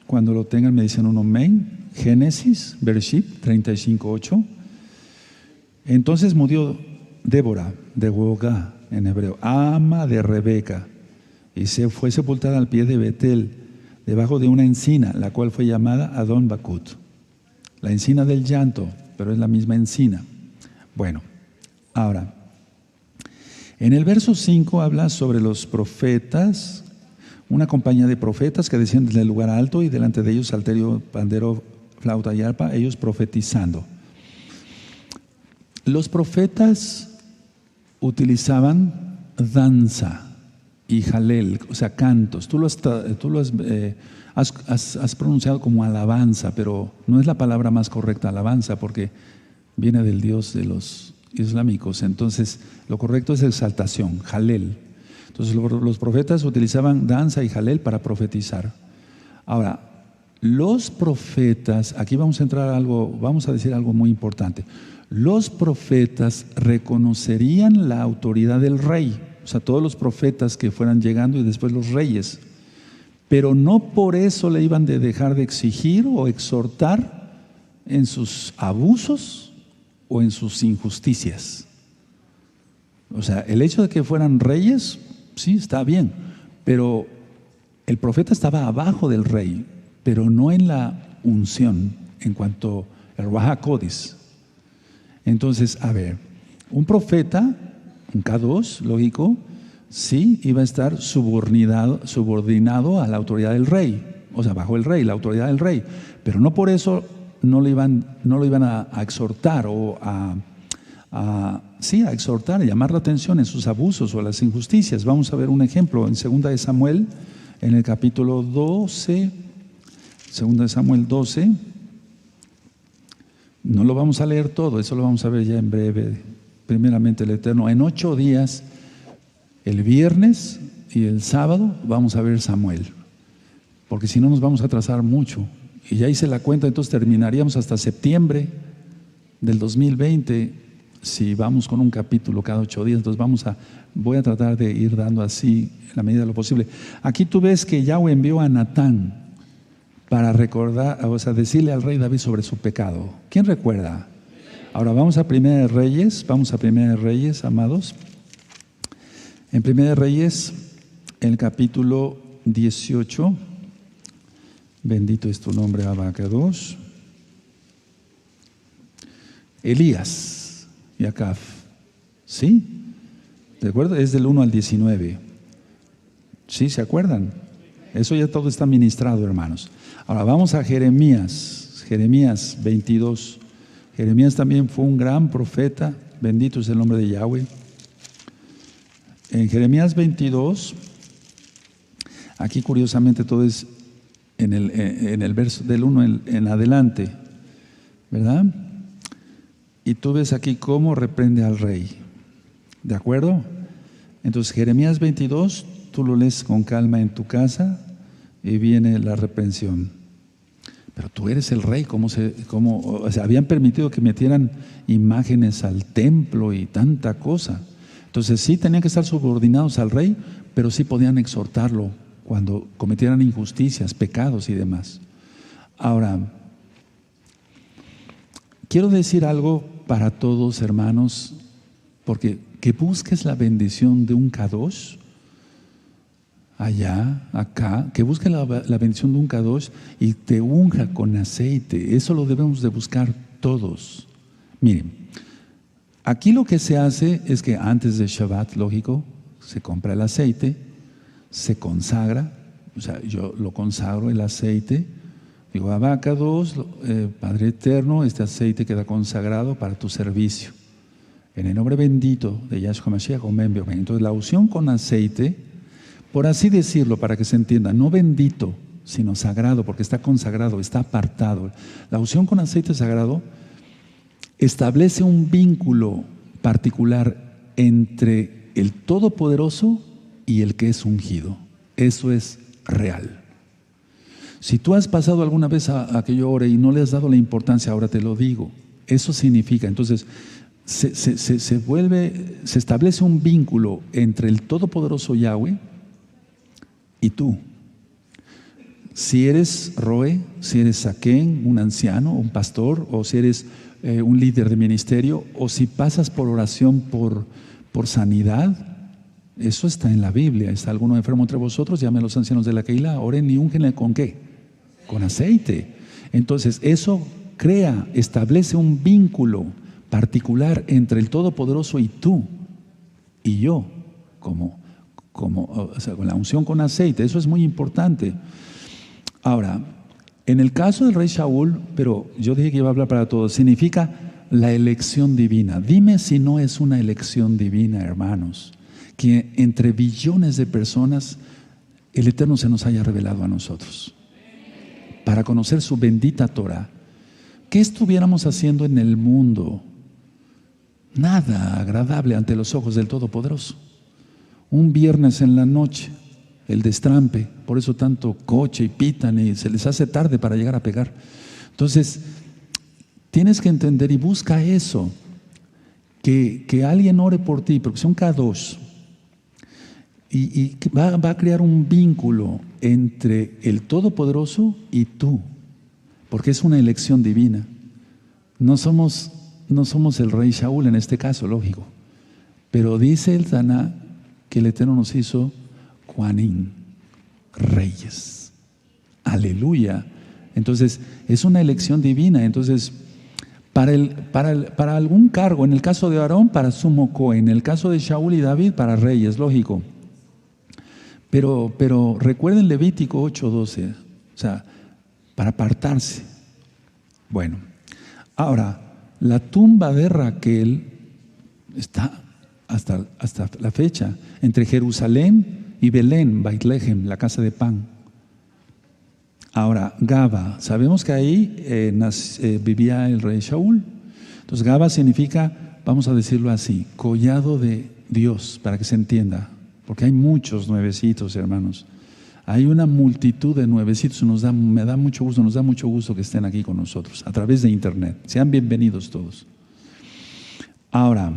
Cuando lo tengan me dicen un amén. Génesis, Bereshit, 35, 8. Entonces murió Débora, de Gogá en hebreo, ama de Rebeca, y se fue sepultada al pie de Betel, debajo de una encina, la cual fue llamada Adón Bakut. La encina del llanto, pero es la misma encina. Bueno, ahora, en el verso 5 habla sobre los profetas, una compañía de profetas que descienden del lugar alto y delante de ellos salterio, pandero, flauta y arpa, ellos profetizando. Los profetas utilizaban danza y jalel, o sea, cantos. Tú lo has pronunciado como alabanza, pero no es la palabra más correcta, alabanza, porque viene del Dios de los islámicos. Entonces, lo correcto es exaltación, jalel. Entonces, los profetas utilizaban danza y jalel para profetizar. Ahora, los profetas, aquí vamos a decir algo muy importante. Los profetas reconocerían la autoridad del rey. O sea, todos los profetas que fueran llegando y después los reyes. Pero no por eso le iban de dejar de exigir o exhortar en sus abusos o en sus injusticias. O sea, el hecho de que fueran reyes, sí, está bien. Pero el profeta estaba abajo del rey, pero no en la unción, en cuanto al Ruach HaKodesh. Entonces, a ver, un profeta, un K2, lógico, sí, iba a estar subordinado a la autoridad del rey, o sea, bajo el rey, la autoridad del rey, pero no por eso no lo iban a exhortar o a exhortar, a llamar la atención en sus abusos o las injusticias. Vamos a ver un ejemplo en 2 de Samuel, en el capítulo 12, 2 de Samuel 12. No lo vamos a leer todo, eso lo vamos a ver ya en breve. Primeramente el Eterno, en 8 días, el viernes y el sábado, vamos a ver Samuel, porque si no nos vamos a atrasar mucho. Y ya hice la cuenta, entonces terminaríamos hasta septiembre del 2020, si vamos con un capítulo cada 8 días. Entonces voy a tratar de ir dando así en la medida de lo posible. Aquí tú ves que Yahweh envió a Natán para recordar, o sea, decirle al rey David sobre su pecado. ¿Quién recuerda? Ahora vamos a 1 Reyes, amados. En 1 Reyes, el capítulo 18, bendito es tu nombre, Abacados. Elías y Acab, ¿sí? ¿De acuerdo? Es del 1 al 19. ¿Sí? ¿Se acuerdan? Eso ya todo está ministrado, hermanos. Ahora vamos a Jeremías 22. Jeremías también fue un gran profeta, bendito es el nombre de Yahweh. En Jeremías 22, Aquí curiosamente todo es en el verso del 1 en adelante, ¿verdad? Y tú ves aquí cómo reprende al rey, ¿de acuerdo? Entonces Jeremías 22, tú lo lees con calma en tu casa y viene la reprensión. Pero tú eres el rey, o sea, habían permitido que metieran imágenes al templo y tanta cosa. Entonces sí tenían que estar subordinados al rey, pero sí podían exhortarlo cuando cometieran injusticias, pecados y demás. Ahora, quiero decir algo para todos, hermanos, porque que busques la bendición de un Kadosh, allá, acá, que busques la bendición de un Kadosh y te unja con aceite. Eso lo debemos de buscar todos. Miren, aquí lo que se hace es que antes de Shabbat, lógico, se compra el aceite, se consagra, o sea, yo lo consagro el aceite, digo, Abacados, Padre Eterno, este aceite queda consagrado para tu servicio. En el nombre bendito de Yahshua Mashiach, amén. Entonces la unción con aceite, por así decirlo, para que se entienda, no bendito, sino sagrado, porque está consagrado, está apartado. La unción con aceite sagrado establece un vínculo particular entre el Todopoderoso y el que es ungido. Eso es real. Si tú has pasado alguna vez a que yo ore y no le has dado la importancia, ahora te lo digo. Eso significa, entonces, se establece un vínculo entre el Todopoderoso Yahweh y tú. Si eres Roe, si eres Saquén, un anciano, un pastor, o si eres un líder de ministerio, o si pasas por oración por sanidad, eso está en la Biblia. ¿Está alguno enfermo entre vosotros? Llame a los ancianos de la Keilah, oren y úngenle ¿con qué? Con aceite. Entonces eso establece un vínculo particular entre el Todopoderoso y tú y yo, o sea, con la unción con aceite. Eso es muy importante. Ahora, en el caso del rey Shaul, pero yo dije que iba a hablar para todos, significa la elección divina. Dime si no es una elección divina, hermanos, que entre billones de personas el Eterno se nos haya revelado a nosotros para conocer su bendita Torah. ¿Qué estuviéramos haciendo en el mundo? Nada agradable ante los ojos del Todopoderoso. Un viernes en la noche, el destrampe, por eso tanto coche y pitan y se les hace tarde para llegar a pegar. Entonces, tienes que entender y busca eso, que alguien ore por ti, porque son Kadosh, y va a crear un vínculo entre el Todopoderoso y tú, porque es una elección divina. No somos el rey Shaul en este caso, lógico, pero dice el Taná que el Eterno nos hizo Juanín, reyes. Aleluya. Entonces, es una elección divina. Entonces, para algún cargo, en el caso de Aarón, para sumo cohen, en el caso de Shaul y David, para reyes, lógico. Pero recuerden Levítico 8:12, o sea, para apartarse. Bueno, ahora, la tumba de Raquel está hasta la fecha entre Jerusalén y Belén, Baitlehem, la casa de pan. Ahora, Gaba, sabemos que ahí vivía el rey Shaul. Entonces, Gaba significa, vamos a decirlo así, collado de Dios, para que se entienda, porque hay muchos nuevecitos, hermanos. Hay una multitud de nuevecitos, nos da mucho gusto que estén aquí con nosotros, a través de internet. Sean bienvenidos todos. Ahora,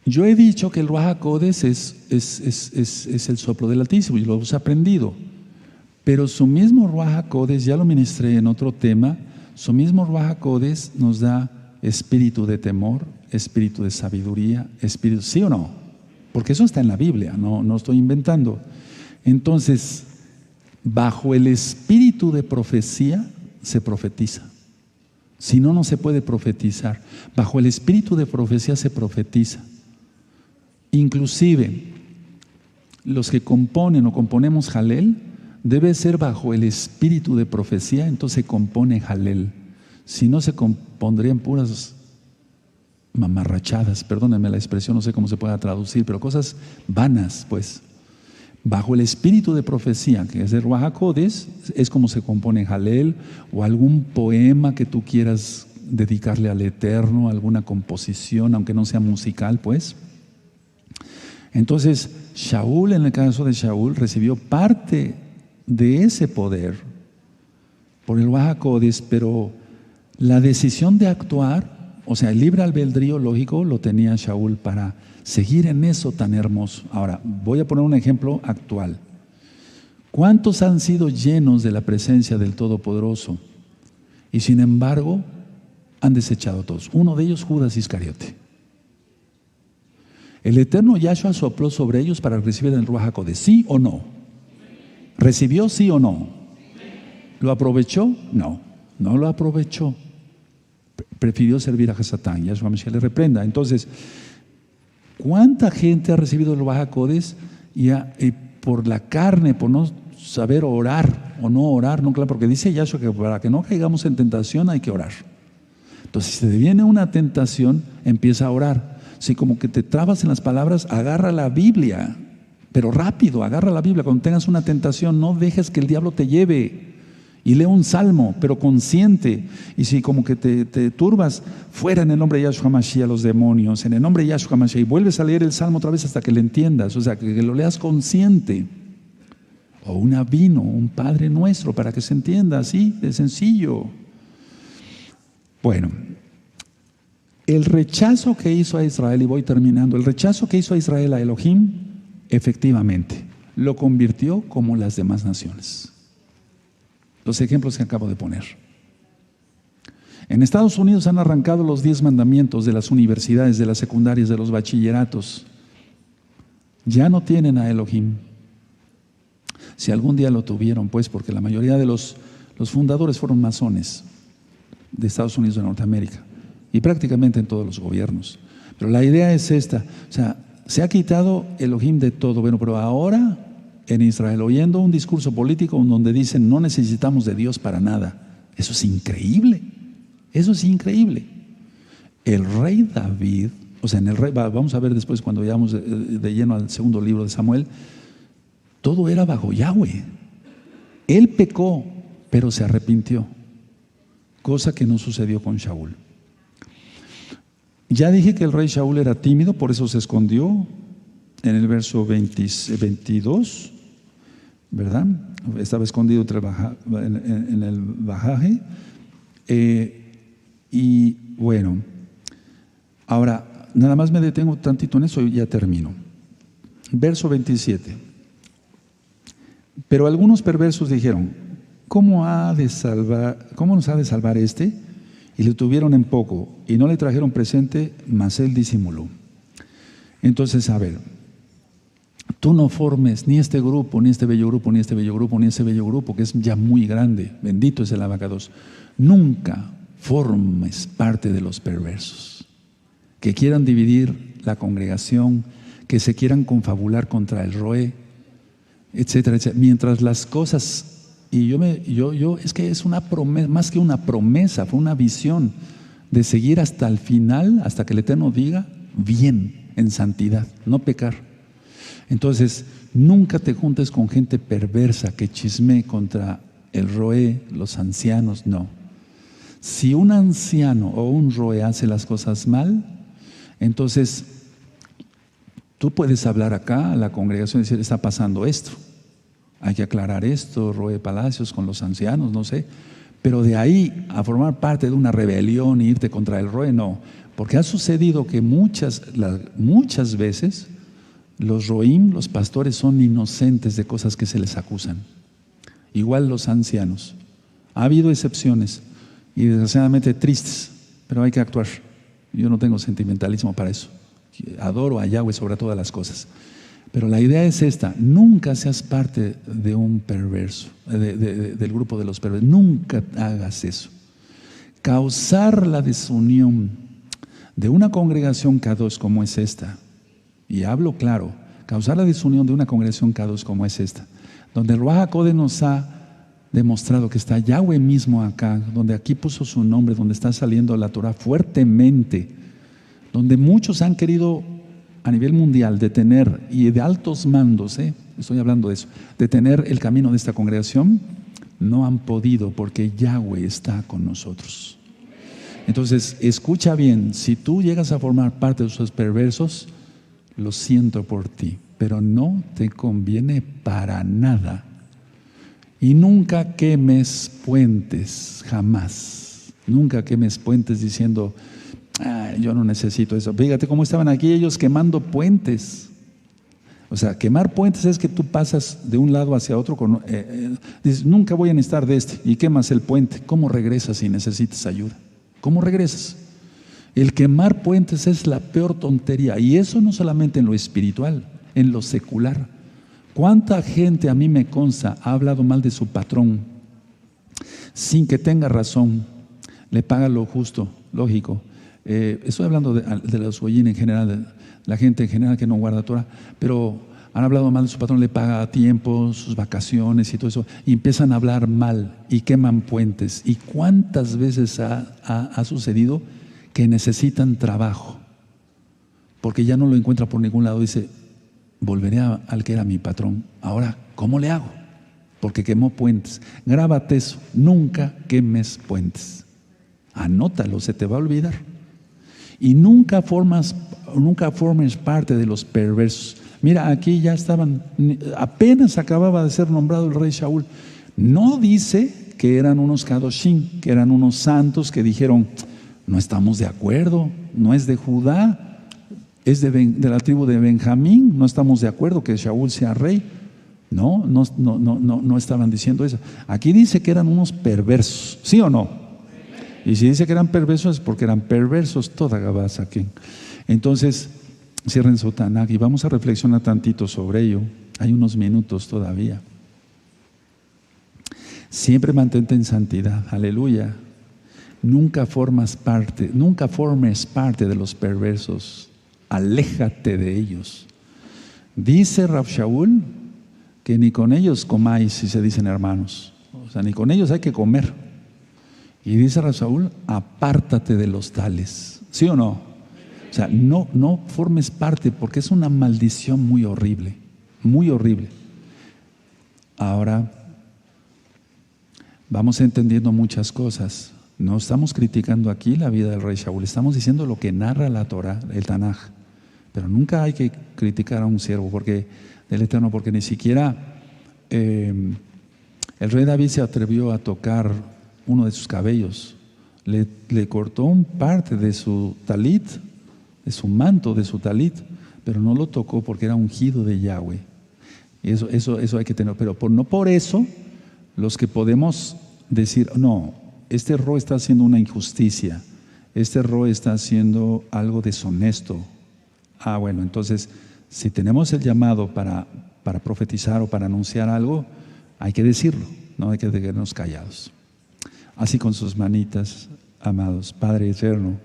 yo he dicho que el Ruach HaKodesh es el soplo del Altísimo, y lo hemos aprendido. Pero su mismo Ruach HaKodesh, ya lo ministré en otro tema, su mismo Ruach HaKodesh nos da espíritu de temor, espíritu de sabiduría, espíritu, ¿sí o no? Porque eso está en la Biblia, no estoy inventando. Entonces, bajo el espíritu de profecía se profetiza. Si no, no se puede profetizar. Bajo el espíritu de profecía se profetiza. Inclusive, los que componen o componemos Jalel, debe ser bajo el espíritu de profecía, entonces se compone Jalel. Si no, se compondrían puras mamarrachadas, perdónenme la expresión, no sé cómo se pueda traducir, pero cosas vanas, pues. bajo el espíritu de profecía, que es el Ruach HaKodesh, es como se compone Halel o algún poema que tú quieras dedicarle al Eterno, alguna composición, aunque no sea musical, pues. Entonces, Shaul, en el caso de Shaul, recibió parte de ese poder por el Ruach HaKodesh, pero la decisión de actuar, o sea, el libre albedrío lógico lo tenía Shaul para seguir en eso tan hermoso. Ahora, voy a poner un ejemplo actual. ¿Cuántos han sido llenos de la presencia del Todopoderoso y sin embargo han desechado a todos? Uno de ellos, Judas Iscariote. El eterno Yahshua sopló sobre ellos para recibir el Ruach HaKodesh, ¿sí o no? ¿Recibió sí o no? ¿Lo aprovechó? No, no lo aprovechó. Prefirió servir a Satán. Yahshua Mashiach le reprenda. Entonces, ¿cuánta gente ha recibido el Ruach HaKodesh y por la carne, por no saber orar o no orar? No, claro, porque dice Yahshua que para que no caigamos en tentación hay que orar. Entonces, si te viene una tentación, empieza a orar. Si como que te trabas en las palabras, agarra la Biblia, pero rápido, agarra la Biblia. Cuando tengas una tentación, no dejes que el diablo te lleve. Y lee un salmo, pero consciente. Y si como que te turbas, fuera en el nombre de Yahshua Mashiach los demonios, en el nombre de Yahshua Mashiach, y vuelves a leer el salmo otra vez hasta que le entiendas, o sea, que lo leas consciente. O un Avino, un Padre Nuestro, para que se entienda así, de sencillo. Bueno, el rechazo que hizo a Israel, y voy terminando, el rechazo que hizo a Israel a Elohim, efectivamente, lo convirtió como las demás naciones. Los ejemplos que acabo de poner. En Estados Unidos han arrancado los 10 mandamientos de las universidades, de las secundarias, de los bachilleratos. Ya no tienen a Elohim. Si algún día lo tuvieron, pues, porque la mayoría de los fundadores fueron masones de Estados Unidos de Norteamérica y prácticamente en todos los gobiernos. Pero la idea es esta, o sea, se ha quitado Elohim de todo. Bueno, pero ahora en Israel, oyendo un discurso político donde dicen no necesitamos de Dios para nada. Eso es increíble. Eso es increíble. El rey David, o sea, vamos a ver después cuando vayamos de lleno al segundo libro de Samuel, todo era bajo Yahweh. Él pecó, pero se arrepintió. Cosa que no sucedió con Shaul. Ya dije que el rey Shaul era tímido, por eso se escondió en el verso 22. ¿Verdad? Estaba escondido en el bajaje. Y bueno, ahora, nada más me detengo tantito en eso y ya termino. Verso 27. Pero algunos perversos dijeron, ¿cómo nos ha de salvar este? Y le tuvieron en poco y no le trajeron presente, mas él disimuló. Entonces, a ver, tú no formes ni este grupo, ni este bello grupo, ni este bello grupo, ni ese bello grupo, que es ya muy grande. Bendito es el abacados. Nunca formes parte de los perversos que quieran dividir la congregación, que se quieran confabular contra el Roe, etcétera, etcétera. Mientras las cosas, y es que es una promesa, más que una promesa, fue una visión de seguir hasta el final, hasta que el Eterno diga bien, en santidad, no pecar. Entonces, nunca te juntes con gente perversa que chismee contra el Roe, los ancianos, no. Si un anciano o un Roe hace las cosas mal, entonces tú puedes hablar acá a la congregación y decir, está pasando esto, hay que aclarar esto, Roe Palacios con los ancianos, no sé. Pero de ahí a formar parte de una rebelión e irte contra el Roe, no. Porque ha sucedido que muchas veces los roim, los pastores, son inocentes de cosas que se les acusan. Igual los ancianos. Ha habido excepciones y desgraciadamente tristes, pero hay que actuar. Yo no tengo sentimentalismo para eso. Adoro a Yahweh sobre todas las cosas. Pero la idea es esta: nunca seas parte de un perverso, del grupo de los perversos. Nunca hagas eso. Causar la desunión de una congregación K2 como es esta. Y hablo claro, causar la desunión de una congregación K2 como es esta, donde el Ruach HaKodesh nos ha demostrado que está Yahweh mismo acá, donde aquí puso su nombre, donde está saliendo la Torah fuertemente, donde muchos han querido a nivel mundial detener y de altos mandos, estoy hablando de eso, de tener el camino de esta congregación, no han podido porque Yahweh está con nosotros. Entonces, escucha bien, si tú llegas a formar parte de esos perversos, lo siento por ti, pero no te conviene para nada. Y nunca quemes puentes, jamás. Nunca quemes puentes diciendo, yo no necesito eso. Fíjate cómo estaban aquí ellos quemando puentes. O sea, quemar puentes es que tú pasas de un lado hacia otro. Dices, nunca voy a necesitar de este, y quemas el puente. ¿Cómo regresas si necesitas ayuda? ¿Cómo regresas? El quemar puentes es la peor tontería. Y eso no solamente en lo espiritual, en lo secular. ¿Cuánta gente, a mí me consta, ha hablado mal de su patrón sin que tenga razón? Le paga lo justo, lógico. Estoy hablando de los goyín en general, de la gente en general que no guarda Torah, pero han hablado mal de su patrón, le paga a tiempo, sus vacaciones y todo eso, y empiezan a hablar mal y queman puentes. ¿Y cuántas veces ha sucedido que necesitan trabajo? Porque ya no lo encuentra por ningún lado. Dice, volveré al que era mi patrón. Ahora, ¿cómo le hago? Porque quemó puentes. Grábate eso, nunca quemes puentes. Anótalo, se te va a olvidar. Y nunca formes parte de los perversos. Mira, aquí ya estaban, apenas acababa de ser nombrado el rey Shaul. No dice que eran unos kadoshim, que eran unos santos que dijeron, no estamos de acuerdo, no es de Judá, es de la tribu de Benjamín, no estamos de acuerdo que Shaul sea rey. No estaban diciendo eso. Aquí dice que eran unos perversos, ¿sí o no? Y si dice que eran perversos es porque eran perversos toda Gabás aquí. Entonces, cierren su Tanaj y vamos a reflexionar tantito sobre ello. Hay unos minutos todavía. Siempre mantente en santidad, aleluya. Nunca formes parte de los perversos. Aléjate de ellos. Dice Rav Shaul que ni con ellos comáis, si se dicen hermanos. O sea, ni con ellos hay que comer. Y dice Rav Shaul, apártate de los tales. ¿Sí o no? O sea, no formes parte, porque es una maldición muy horrible. Muy horrible. Ahora, vamos entendiendo muchas cosas. No estamos criticando aquí la vida del rey Shaul, estamos diciendo lo que narra la Torah, el Tanaj. Pero nunca hay que criticar a un siervo del Eterno, porque ni siquiera el rey David se atrevió a tocar uno de sus cabellos. Le cortó un parte de su talit, de su manto, de su talit, pero no lo tocó porque era ungido de Yahweh. Y eso hay que tener, pero no por eso los que podemos decir, no, este ro está haciendo una injusticia, este ro está haciendo algo deshonesto. Bueno, entonces, si tenemos el llamado para profetizar o para anunciar algo, hay que decirlo, no hay que quedarnos callados. Así con sus manitas, amados. Padre eterno,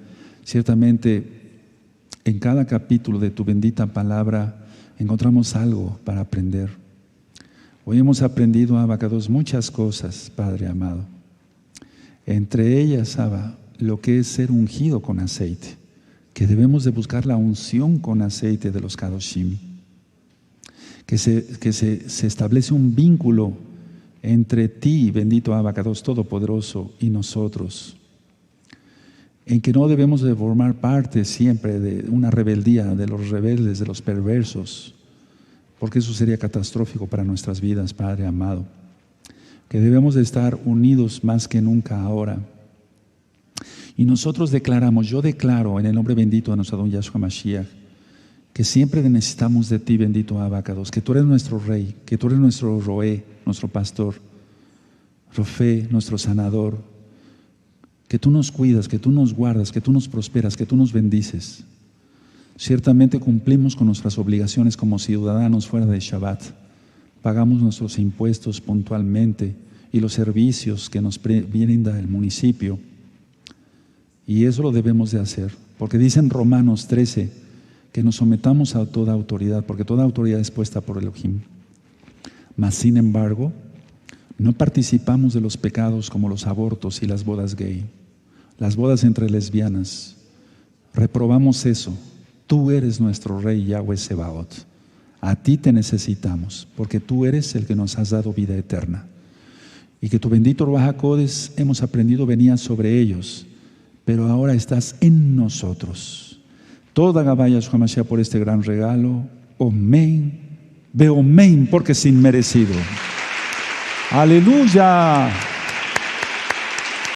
ciertamente en cada capítulo de tu bendita palabra encontramos algo para aprender. Hoy hemos aprendido, Abacados, muchas cosas, Padre amado. Entre ellas, Abba, lo que es ser ungido con aceite, que debemos de buscar la unción con aceite de los Kadoshim, que se establece un vínculo entre ti, bendito Abacados Todopoderoso, y nosotros, en que no debemos de formar parte siempre de una rebeldía de los rebeldes, de los perversos, porque eso sería catastrófico para nuestras vidas, Padre amado, que debemos de estar unidos más que nunca ahora. Y nosotros declaramos, yo declaro en el nombre bendito de nuestro Adón Yahshua Mashiach, que siempre necesitamos de ti, bendito Abacados, que tú eres nuestro Rey, que tú eres nuestro Roé, nuestro Pastor, Rofé, nuestro Sanador, que tú nos cuidas, que tú nos guardas, que tú nos prosperas, que tú nos bendices. Ciertamente cumplimos con nuestras obligaciones como ciudadanos fuera de Shabbat, pagamos nuestros impuestos puntualmente y los servicios que nos brinda el municipio, y eso lo debemos de hacer, porque dice en Romanos 13, que nos sometamos a toda autoridad, porque toda autoridad es puesta por Elohim. Mas sin embargo, no participamos de los pecados como los abortos y las bodas gay, las bodas entre lesbianas. Reprobamos eso. Tú eres nuestro Rey Yahweh Sebaot. A ti te necesitamos, porque tú eres el que nos has dado vida eterna. Y que tu bendito Ruach HaKodesh, hemos aprendido, venía sobre ellos, pero ahora estás en nosotros. Toda Gabaya Yahshua Mashiach por este gran regalo. Omen, ve omen, porque es inmerecido. Aleluya.